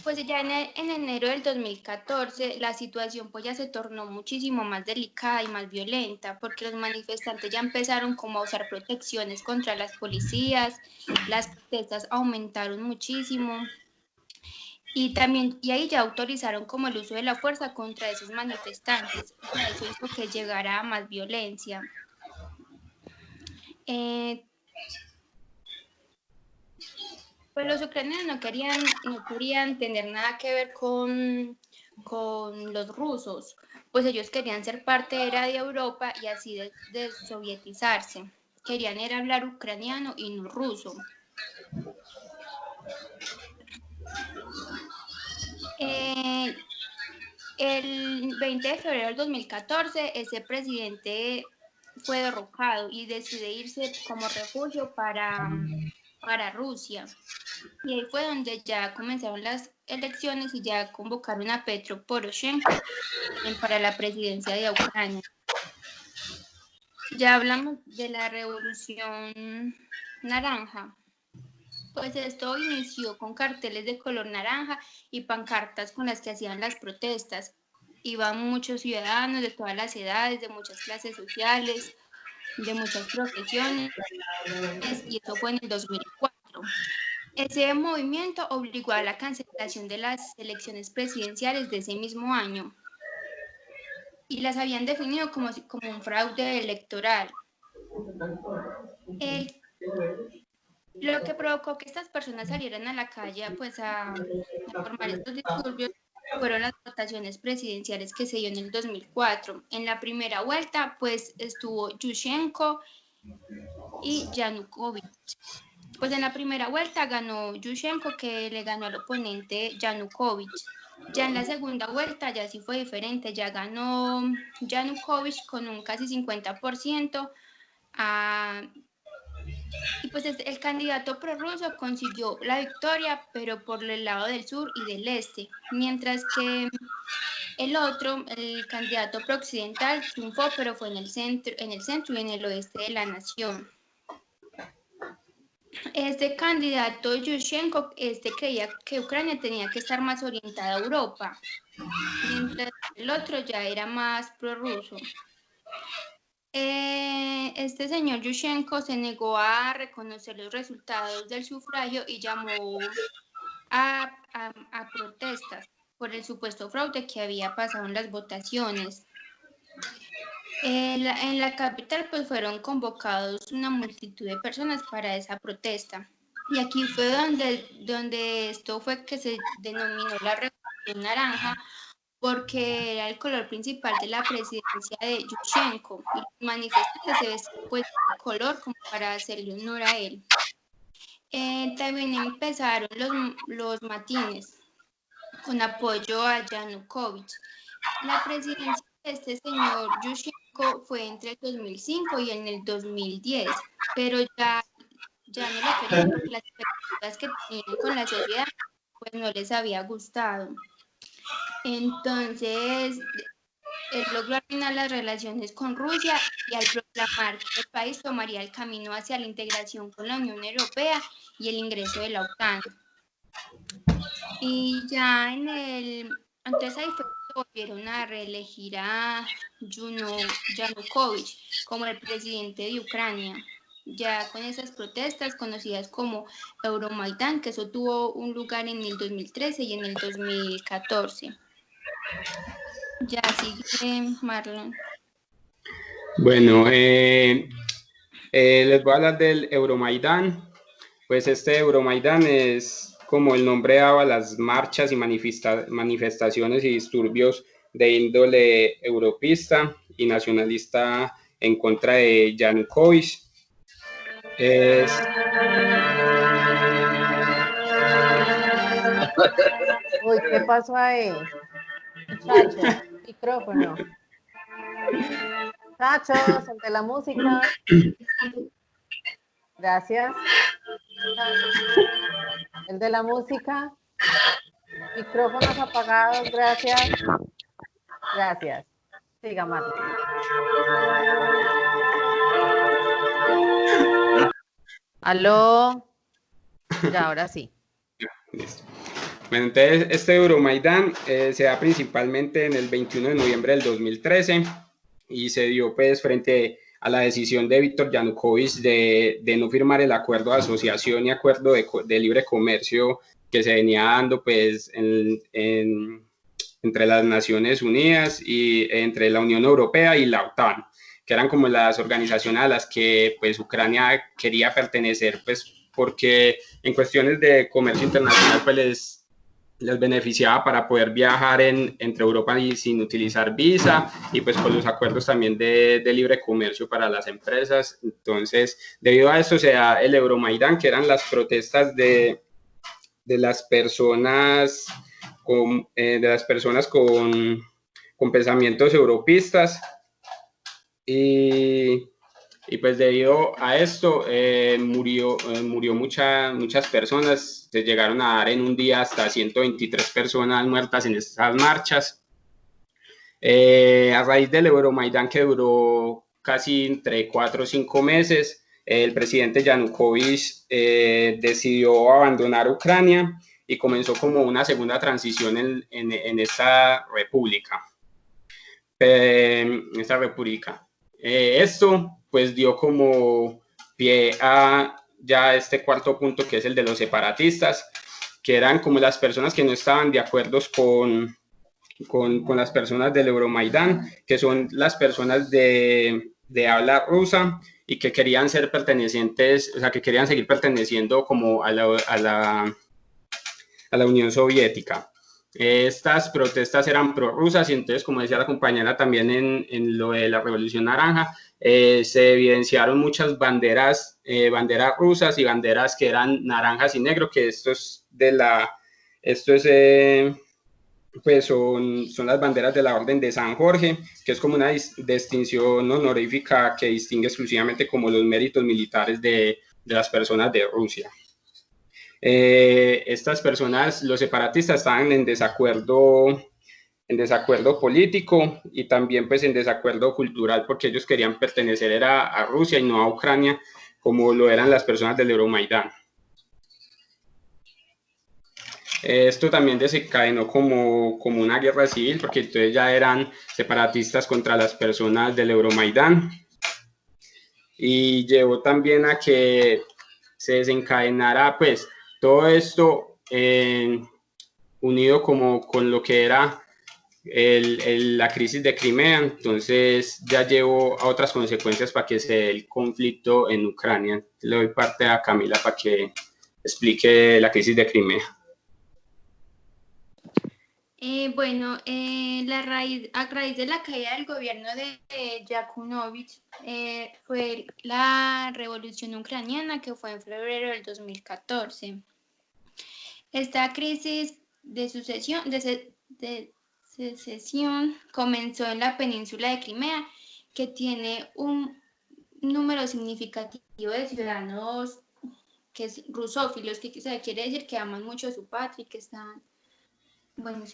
Pues ya en enero del 2014 la situación pues ya se tornó muchísimo más delicada y más violenta porque los manifestantes ya empezaron como a usar protecciones contra las policías, las protestas aumentaron muchísimo Y también, y ahí ya autorizaron como el uso de la fuerza contra esos manifestantes. O sea, eso hizo que llegara a más violencia. Pues los ucranianos no querían tener nada que ver con los rusos, pues ellos querían ser parte de Europa y así desovietizarse. Querían era hablar ucraniano y no ruso. El 20 de febrero del 2014, ese presidente fue derrocado y decide irse como refugio para Rusia. Y ahí fue donde ya comenzaron las elecciones y ya convocaron a Petro Poroshenko para la presidencia de Ucrania. Ya hablamos de la revolución naranja. Pues esto inició con carteles de color naranja y pancartas con las que hacían las protestas. Iban muchos ciudadanos de todas las edades, de muchas clases sociales, de muchas profesiones, y eso fue en el 2004. Ese movimiento obligó a la cancelación de las elecciones presidenciales de ese mismo año y las habían definido como un fraude electoral. Lo que provocó que estas personas salieran a la calle pues, a formar estos disturbios fueron las votaciones presidenciales que se dio en el 2004. En la primera vuelta pues estuvo Yushchenko y Yanukovych. Pues en la primera vuelta ganó Yushchenko, que le ganó al oponente Yanukovych. Ya en la segunda vuelta ya sí fue diferente, ya ganó Yanukovych con un casi 50%. Y pues el candidato prorruso consiguió la victoria, pero por el lado del sur y del este, mientras que el otro, el candidato prooccidental, triunfó, pero fue en el centro y en el oeste de la nación. Este candidato Yushchenko creía que Ucrania tenía que estar más orientada a Europa, mientras que el otro ya era más prorruso. Este señor Yushchenko se negó a reconocer los resultados del sufragio y llamó a protestas por el supuesto fraude que había pasado en las votaciones. En la capital pues fueron convocados una multitud de personas para esa protesta. Y aquí fue donde esto fue que se denominó la Revolución Naranja, porque era el color principal de la presidencia de Yushchenko. Y los manifestantes se vestían pues de color como para hacerle honor a él. También empezaron los matines con apoyo a Yanukovych. La presidencia de este señor Yushchenko fue entre el 2005 y en el 2010, pero ya no lo querían porque las expectativas que tenían con la sociedad pues no les había gustado. Entonces, él logró arruinar las relaciones con Rusia y al proclamar que el país tomaría el camino hacia la integración con la Unión Europea y el ingreso de la OTAN. Y ya entonces ahí fue que volvieron a reelegir a Yanukovych como el presidente de Ucrania, ya con esas protestas conocidas como Euromaidán, que eso tuvo un lugar en el 2013 y en el 2014. Ya sigue Marlon. Bueno, les voy a hablar del Euromaidán. Pues este Euromaidán es, como el nombre daba, las marchas y manifestaciones y disturbios de índole europista y nacionalista en contra de Yanukovych. Uy, ¿qué pasó ahí? Muchachos, micrófono. Muchachos, ante la música. Gracias. El de la música. Micrófonos apagados, gracias. Gracias. Siga, Marlon. ¿Aló? Ya, ahora sí. Listo. Bueno, entonces este Euromaidán se da principalmente en el 21 de noviembre del 2013 y se dio pues frente a la decisión de Víctor Yanukovych de no firmar el acuerdo de asociación y acuerdo de libre comercio que se venía dando pues entre las Naciones Unidas y entre la Unión Europea y la OTAN, que eran como las organizaciones a las que pues Ucrania quería pertenecer, pues porque en cuestiones de comercio internacional pues les beneficiaba para poder viajar entre Europa y sin utilizar visa, y pues con los acuerdos también de libre comercio para las empresas. Entonces, debido a esto se da el Euromaidán, que eran las protestas de las personas con pensamientos europeístas, y pues debido a esto murió muchas personas. Se llegaron a dar en un día hasta 123 personas muertas en estas marchas. A raíz del Euromaidán, que duró casi entre 4 o 5 meses, el presidente Yanukovych decidió abandonar Ucrania y comenzó como una segunda transición en esta república. Esto pues dio como pie a ya este cuarto punto, que es el de los separatistas, que eran como las personas que no estaban de acuerdo con las personas del Euromaidán, que son las personas de habla rusa y que querían ser pertenecientes, o sea, que querían seguir perteneciendo como a la Unión Soviética. Estas protestas eran prorrusas, y entonces, como decía la compañera también en lo de la Revolución Naranja, se evidenciaron muchas banderas rusas y banderas que eran naranjas y negro, que pues son las banderas de la Orden de San Jorge, que es como una distinción honorífica que distingue exclusivamente como los méritos militares de las personas de Rusia. Estas personas, los separatistas, estaban en desacuerdo político y también pues en desacuerdo cultural, porque ellos querían pertenecer a Rusia y no a Ucrania, como lo eran las personas del Euromaidán. Esto también desencadenó como una guerra civil, porque entonces ya eran separatistas contra las personas del Euromaidán, y llevó también a que se desencadenara pues todo esto unido como con lo que era la crisis de Crimea. Entonces ya llevó a otras consecuencias para que se dé el conflicto en Ucrania. Le doy parte a Camila para que explique la crisis de Crimea. A raíz de la caída del gobierno de Yanukovych fue la revolución ucraniana, que fue en febrero del 2014. Esta crisis de secesión comenzó en la península de Crimea, que tiene un número significativo de ciudadanos que es rusófilos, que quiere decir que aman mucho a su patria y que están... Bueno,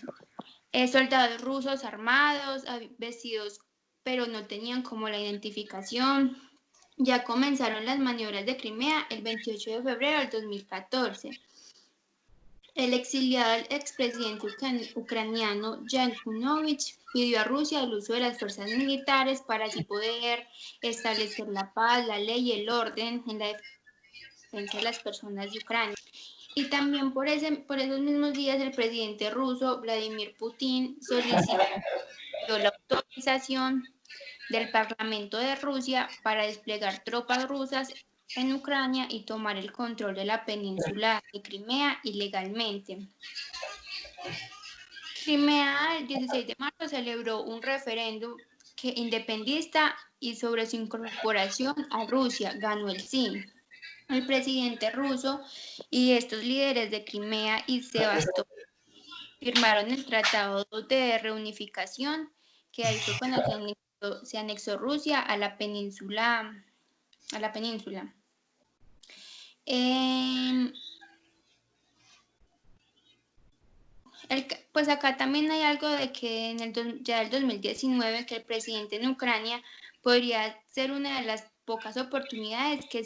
soldados rusos armados, vestidos, pero no tenían como la identificación. Ya comenzaron las maniobras de Crimea el 28 de febrero del 2014. El exiliado expresidente ucraniano Yanukovych pidió a Rusia el uso de las fuerzas militares para así poder establecer la paz, la ley y el orden en la defensa de las personas de Ucrania. Y también por esos mismos días el presidente ruso Vladimir Putin solicitó la autorización del Parlamento de Rusia para desplegar tropas rusas en Ucrania y tomar el control de la península de Crimea ilegalmente. Crimea el 16 de marzo celebró un referéndum independista y sobre su incorporación a Rusia ganó el sí. El presidente ruso y estos líderes de Crimea y Sebastopol firmaron el Tratado de Reunificación, que ahí fue cuando se anexó Rusia a la península. Pues acá también hay algo de que ya el 2019 que el presidente en Ucrania podría ser una de las pocas oportunidades que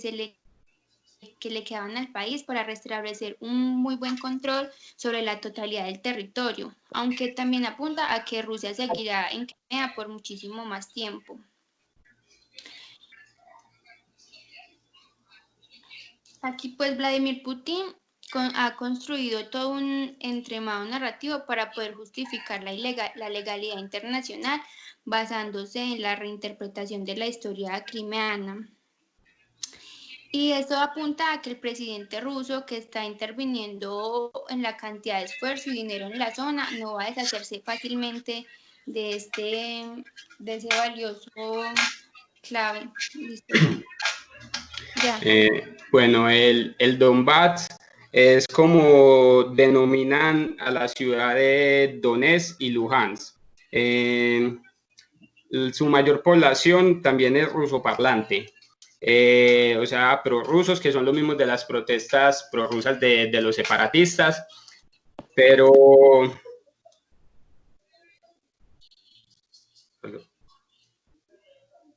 le quedaban al país para restablecer un muy buen control sobre la totalidad del territorio, aunque también apunta a que Rusia seguirá en Crimea por muchísimo más tiempo. Aquí pues Vladimir Putin ha construido todo un entramado narrativo para poder justificar la legalidad internacional basándose en la reinterpretación de la historia crimeana. Y esto apunta a que el presidente ruso, que está interviniendo en la cantidad de esfuerzo y dinero en la zona, no va a deshacerse fácilmente de ese valioso clave. Ya. Bueno, el Donbass es como denominan a la ciudad de Donetsk y Luhansk. Su mayor población también es rusoparlante. O sea, prorrusos, que son los mismos de las protestas prorrusas de los separatistas, pero...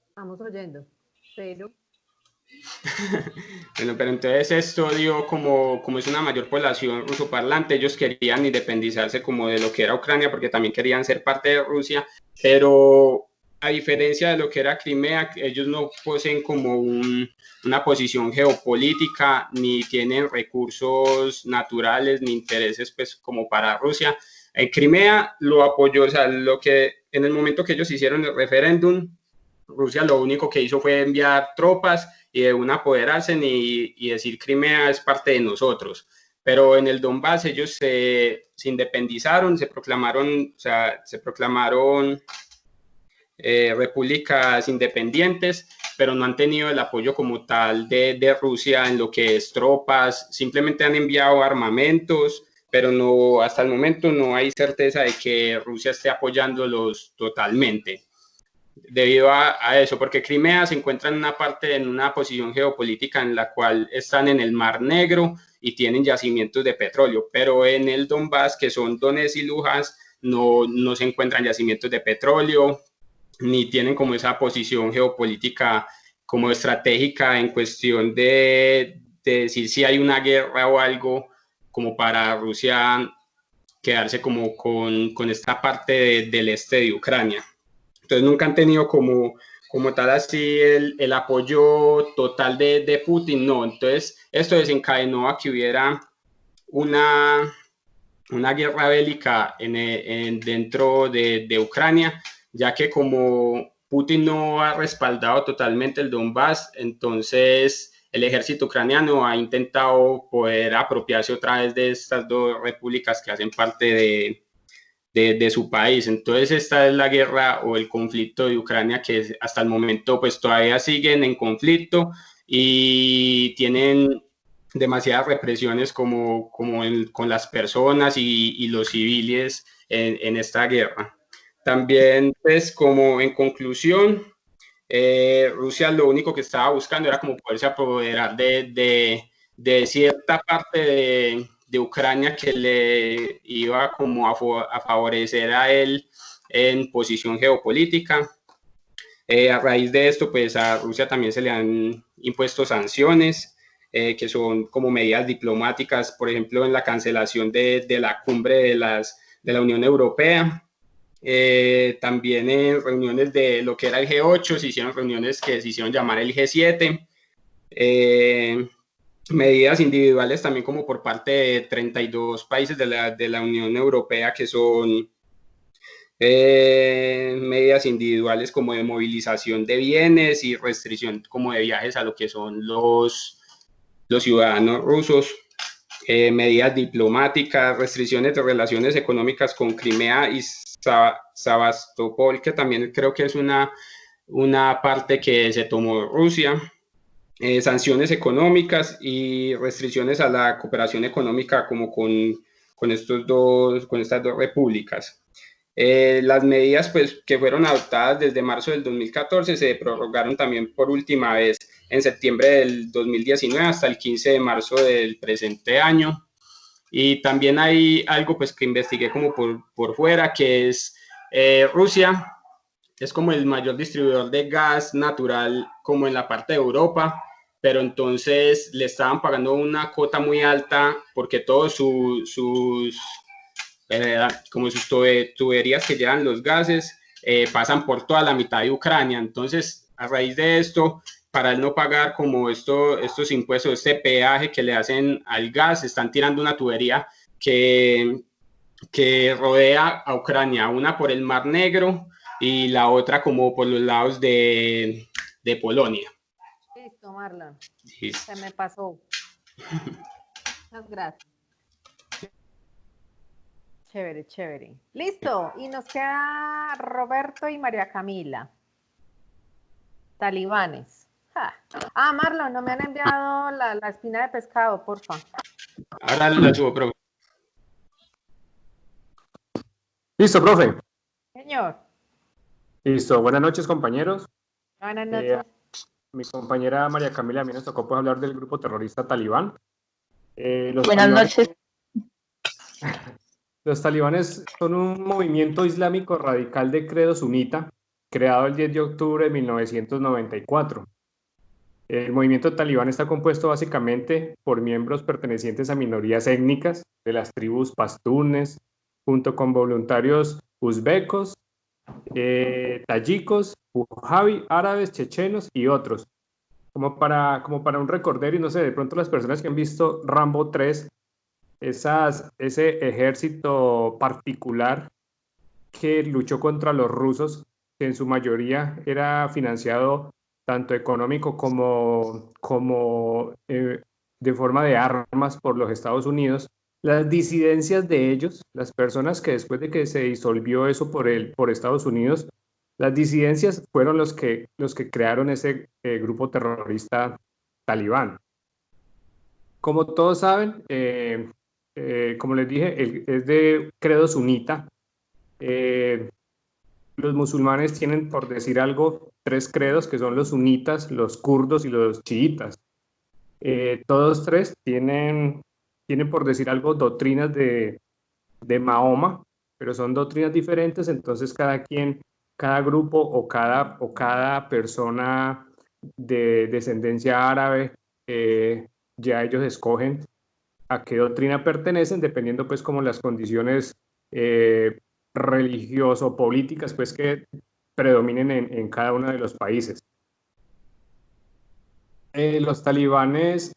Estamos oyendo, pero... Bueno, pero entonces esto dio como es una mayor población rusoparlante, ellos querían independizarse como de lo que era Ucrania, porque también querían ser parte de Rusia, pero a diferencia de lo que era Crimea, ellos no poseen como una posición geopolítica, ni tienen recursos naturales, ni intereses pues como para Rusia. Crimea lo apoyó, o sea, lo que en el momento que ellos hicieron el referéndum, Rusia lo único que hizo fue enviar tropas y de una apoderarse y decir Crimea es parte de nosotros. Pero en el Donbass ellos se independizaron, se proclamaron repúblicas independientes, pero no han tenido el apoyo como tal de Rusia en lo que es tropas, simplemente han enviado armamentos, pero no, hasta el momento no hay certeza de que Rusia esté apoyándolos totalmente. Debido a eso, porque Crimea se encuentra en una posición geopolítica en la cual están en el Mar Negro y tienen yacimientos de petróleo, pero en el Donbass, que son Donetsk y Luhansk, no se encuentran yacimientos de petróleo, ni tienen como esa posición geopolítica como estratégica en cuestión de decir si hay una guerra o algo como para Rusia quedarse como con esta parte del este de Ucrania. Entonces nunca han tenido como tal así el apoyo total de Putin, no. Entonces esto desencadenó a que hubiera una guerra bélica dentro de Ucrania, ya que como Putin no ha respaldado totalmente el Donbass, entonces el ejército ucraniano ha intentado poder apropiarse otra vez de estas dos repúblicas que hacen parte de su país. Entonces esta es la guerra o el conflicto de Ucrania que hasta el momento pues todavía siguen en conflicto y tienen demasiadas represiones como con las personas y los civiles en esta guerra. También pues como en conclusión, Rusia lo único que estaba buscando era como poderse apoderar de cierta parte de Ucrania que le iba como a favorecer a él en posición geopolítica. A raíz de esto, pues a Rusia también se le han impuesto sanciones, que son como medidas diplomáticas, por ejemplo, en la cancelación de la cumbre de la Unión Europea. También en reuniones de lo que era el G8, se hicieron reuniones que se hicieron llamar el G7. Medidas individuales también como por parte de 32 países de la Unión Europea, que son medidas individuales como de movilización de bienes y restricción como de viajes a lo que son los ciudadanos rusos. Medidas diplomáticas, restricciones de relaciones económicas con Crimea y Sebastopol, que también creo que es una parte que se tomó Rusia. Sanciones económicas y restricciones a la cooperación económica como con estas dos repúblicas. Las medidas pues, que fueron adoptadas desde marzo del 2014 se prorrogaron también por última vez en septiembre del 2019 hasta el 15 de marzo del presente año. Y también hay algo pues, que investigué como por fuera, que es Rusia es como el mayor distribuidor de gas natural como en la parte de Europa, pero entonces le estaban pagando una cuota muy alta porque todos sus tuberías que llevan los gases pasan por toda la mitad de Ucrania. Entonces, a raíz de esto, para él no pagar como estos impuestos, este peaje que le hacen al gas, están tirando una tubería que rodea a Ucrania, una por el Mar Negro y la otra como por los lados de Polonia. Listo, Marlon. Listo. Se me pasó. Muchas gracias. Chévere, chévere. Listo. Y nos queda Roberto y María Camila. Talibanes. Marlon, no me han enviado la espina de pescado, porfa. Ahora la subo, profe. Listo, profe. Señor. Listo. Buenas noches, compañeros. Buenas noches. Mi compañera María Camila, a mí nos tocó pues, hablar del grupo terrorista talibán. Buenas noches. Los talibanes son un movimiento islámico radical de credo sunita, creado el 10 de octubre de 1994. El movimiento talibán está compuesto básicamente por miembros pertenecientes a minorías étnicas de las tribus pastunes, junto con voluntarios uzbecos, tayikos, pujabi, árabes, chechenos y otros. Como para un recordero, y no sé, de pronto las personas que han visto Rambo 3, ese ejército particular que luchó contra los rusos, que en su mayoría era financiado tanto económico como de forma de armas por los Estados Unidos. Las disidencias de ellos, las personas que después de que se disolvió eso por Estados Unidos, las disidencias fueron los que crearon ese grupo terrorista talibán. Como todos saben, como les dije, es de credo sunita. Los musulmanes tienen, por decir algo, 3 credos, que son los sunitas, los kurdos y los chiitas. Todos 3 tienen, por decir algo, doctrinas de Mahoma, pero son doctrinas diferentes, entonces cada grupo o cada persona de descendencia árabe, ya ellos escogen a qué doctrina pertenecen, dependiendo pues como las condiciones religioso-políticas pues que predominen en cada uno de los países. Los talibanes,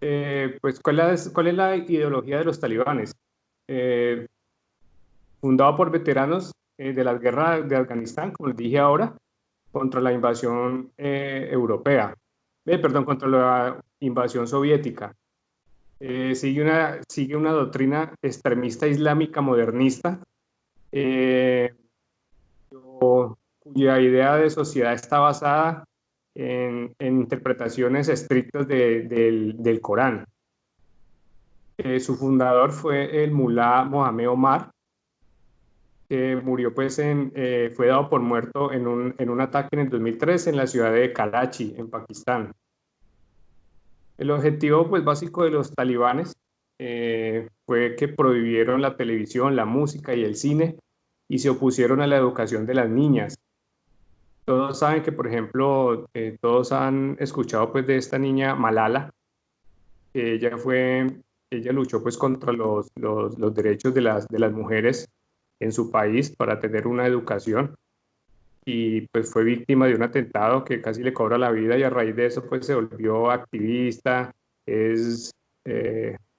pues ¿cuál es la ideología de los talibanes? Fundado por veteranos de la guerra de Afganistán, como les dije ahora, contra la invasión europea, contra la invasión soviética. Sigue una doctrina extremista islámica modernista, cuya idea de sociedad está basada en interpretaciones estrictas del Corán. Su fundador fue el mulá Mohamed Omar, que murió fue dado por muerto en un ataque en el 2003 en la ciudad de Karachi, en Pakistán. El objetivo pues, básico de los talibanes fue que prohibieron la televisión, la música y el cine y se opusieron a la educación de las niñas. Todos saben que, por ejemplo, todos han escuchado pues, de esta niña Malala, que ella luchó pues, contra los derechos de las mujeres en su país para tener una educación. Y pues fue víctima de un atentado que casi le cobra la vida y a raíz de eso pues se volvió activista, es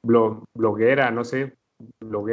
bloguera, no sé, bloguera.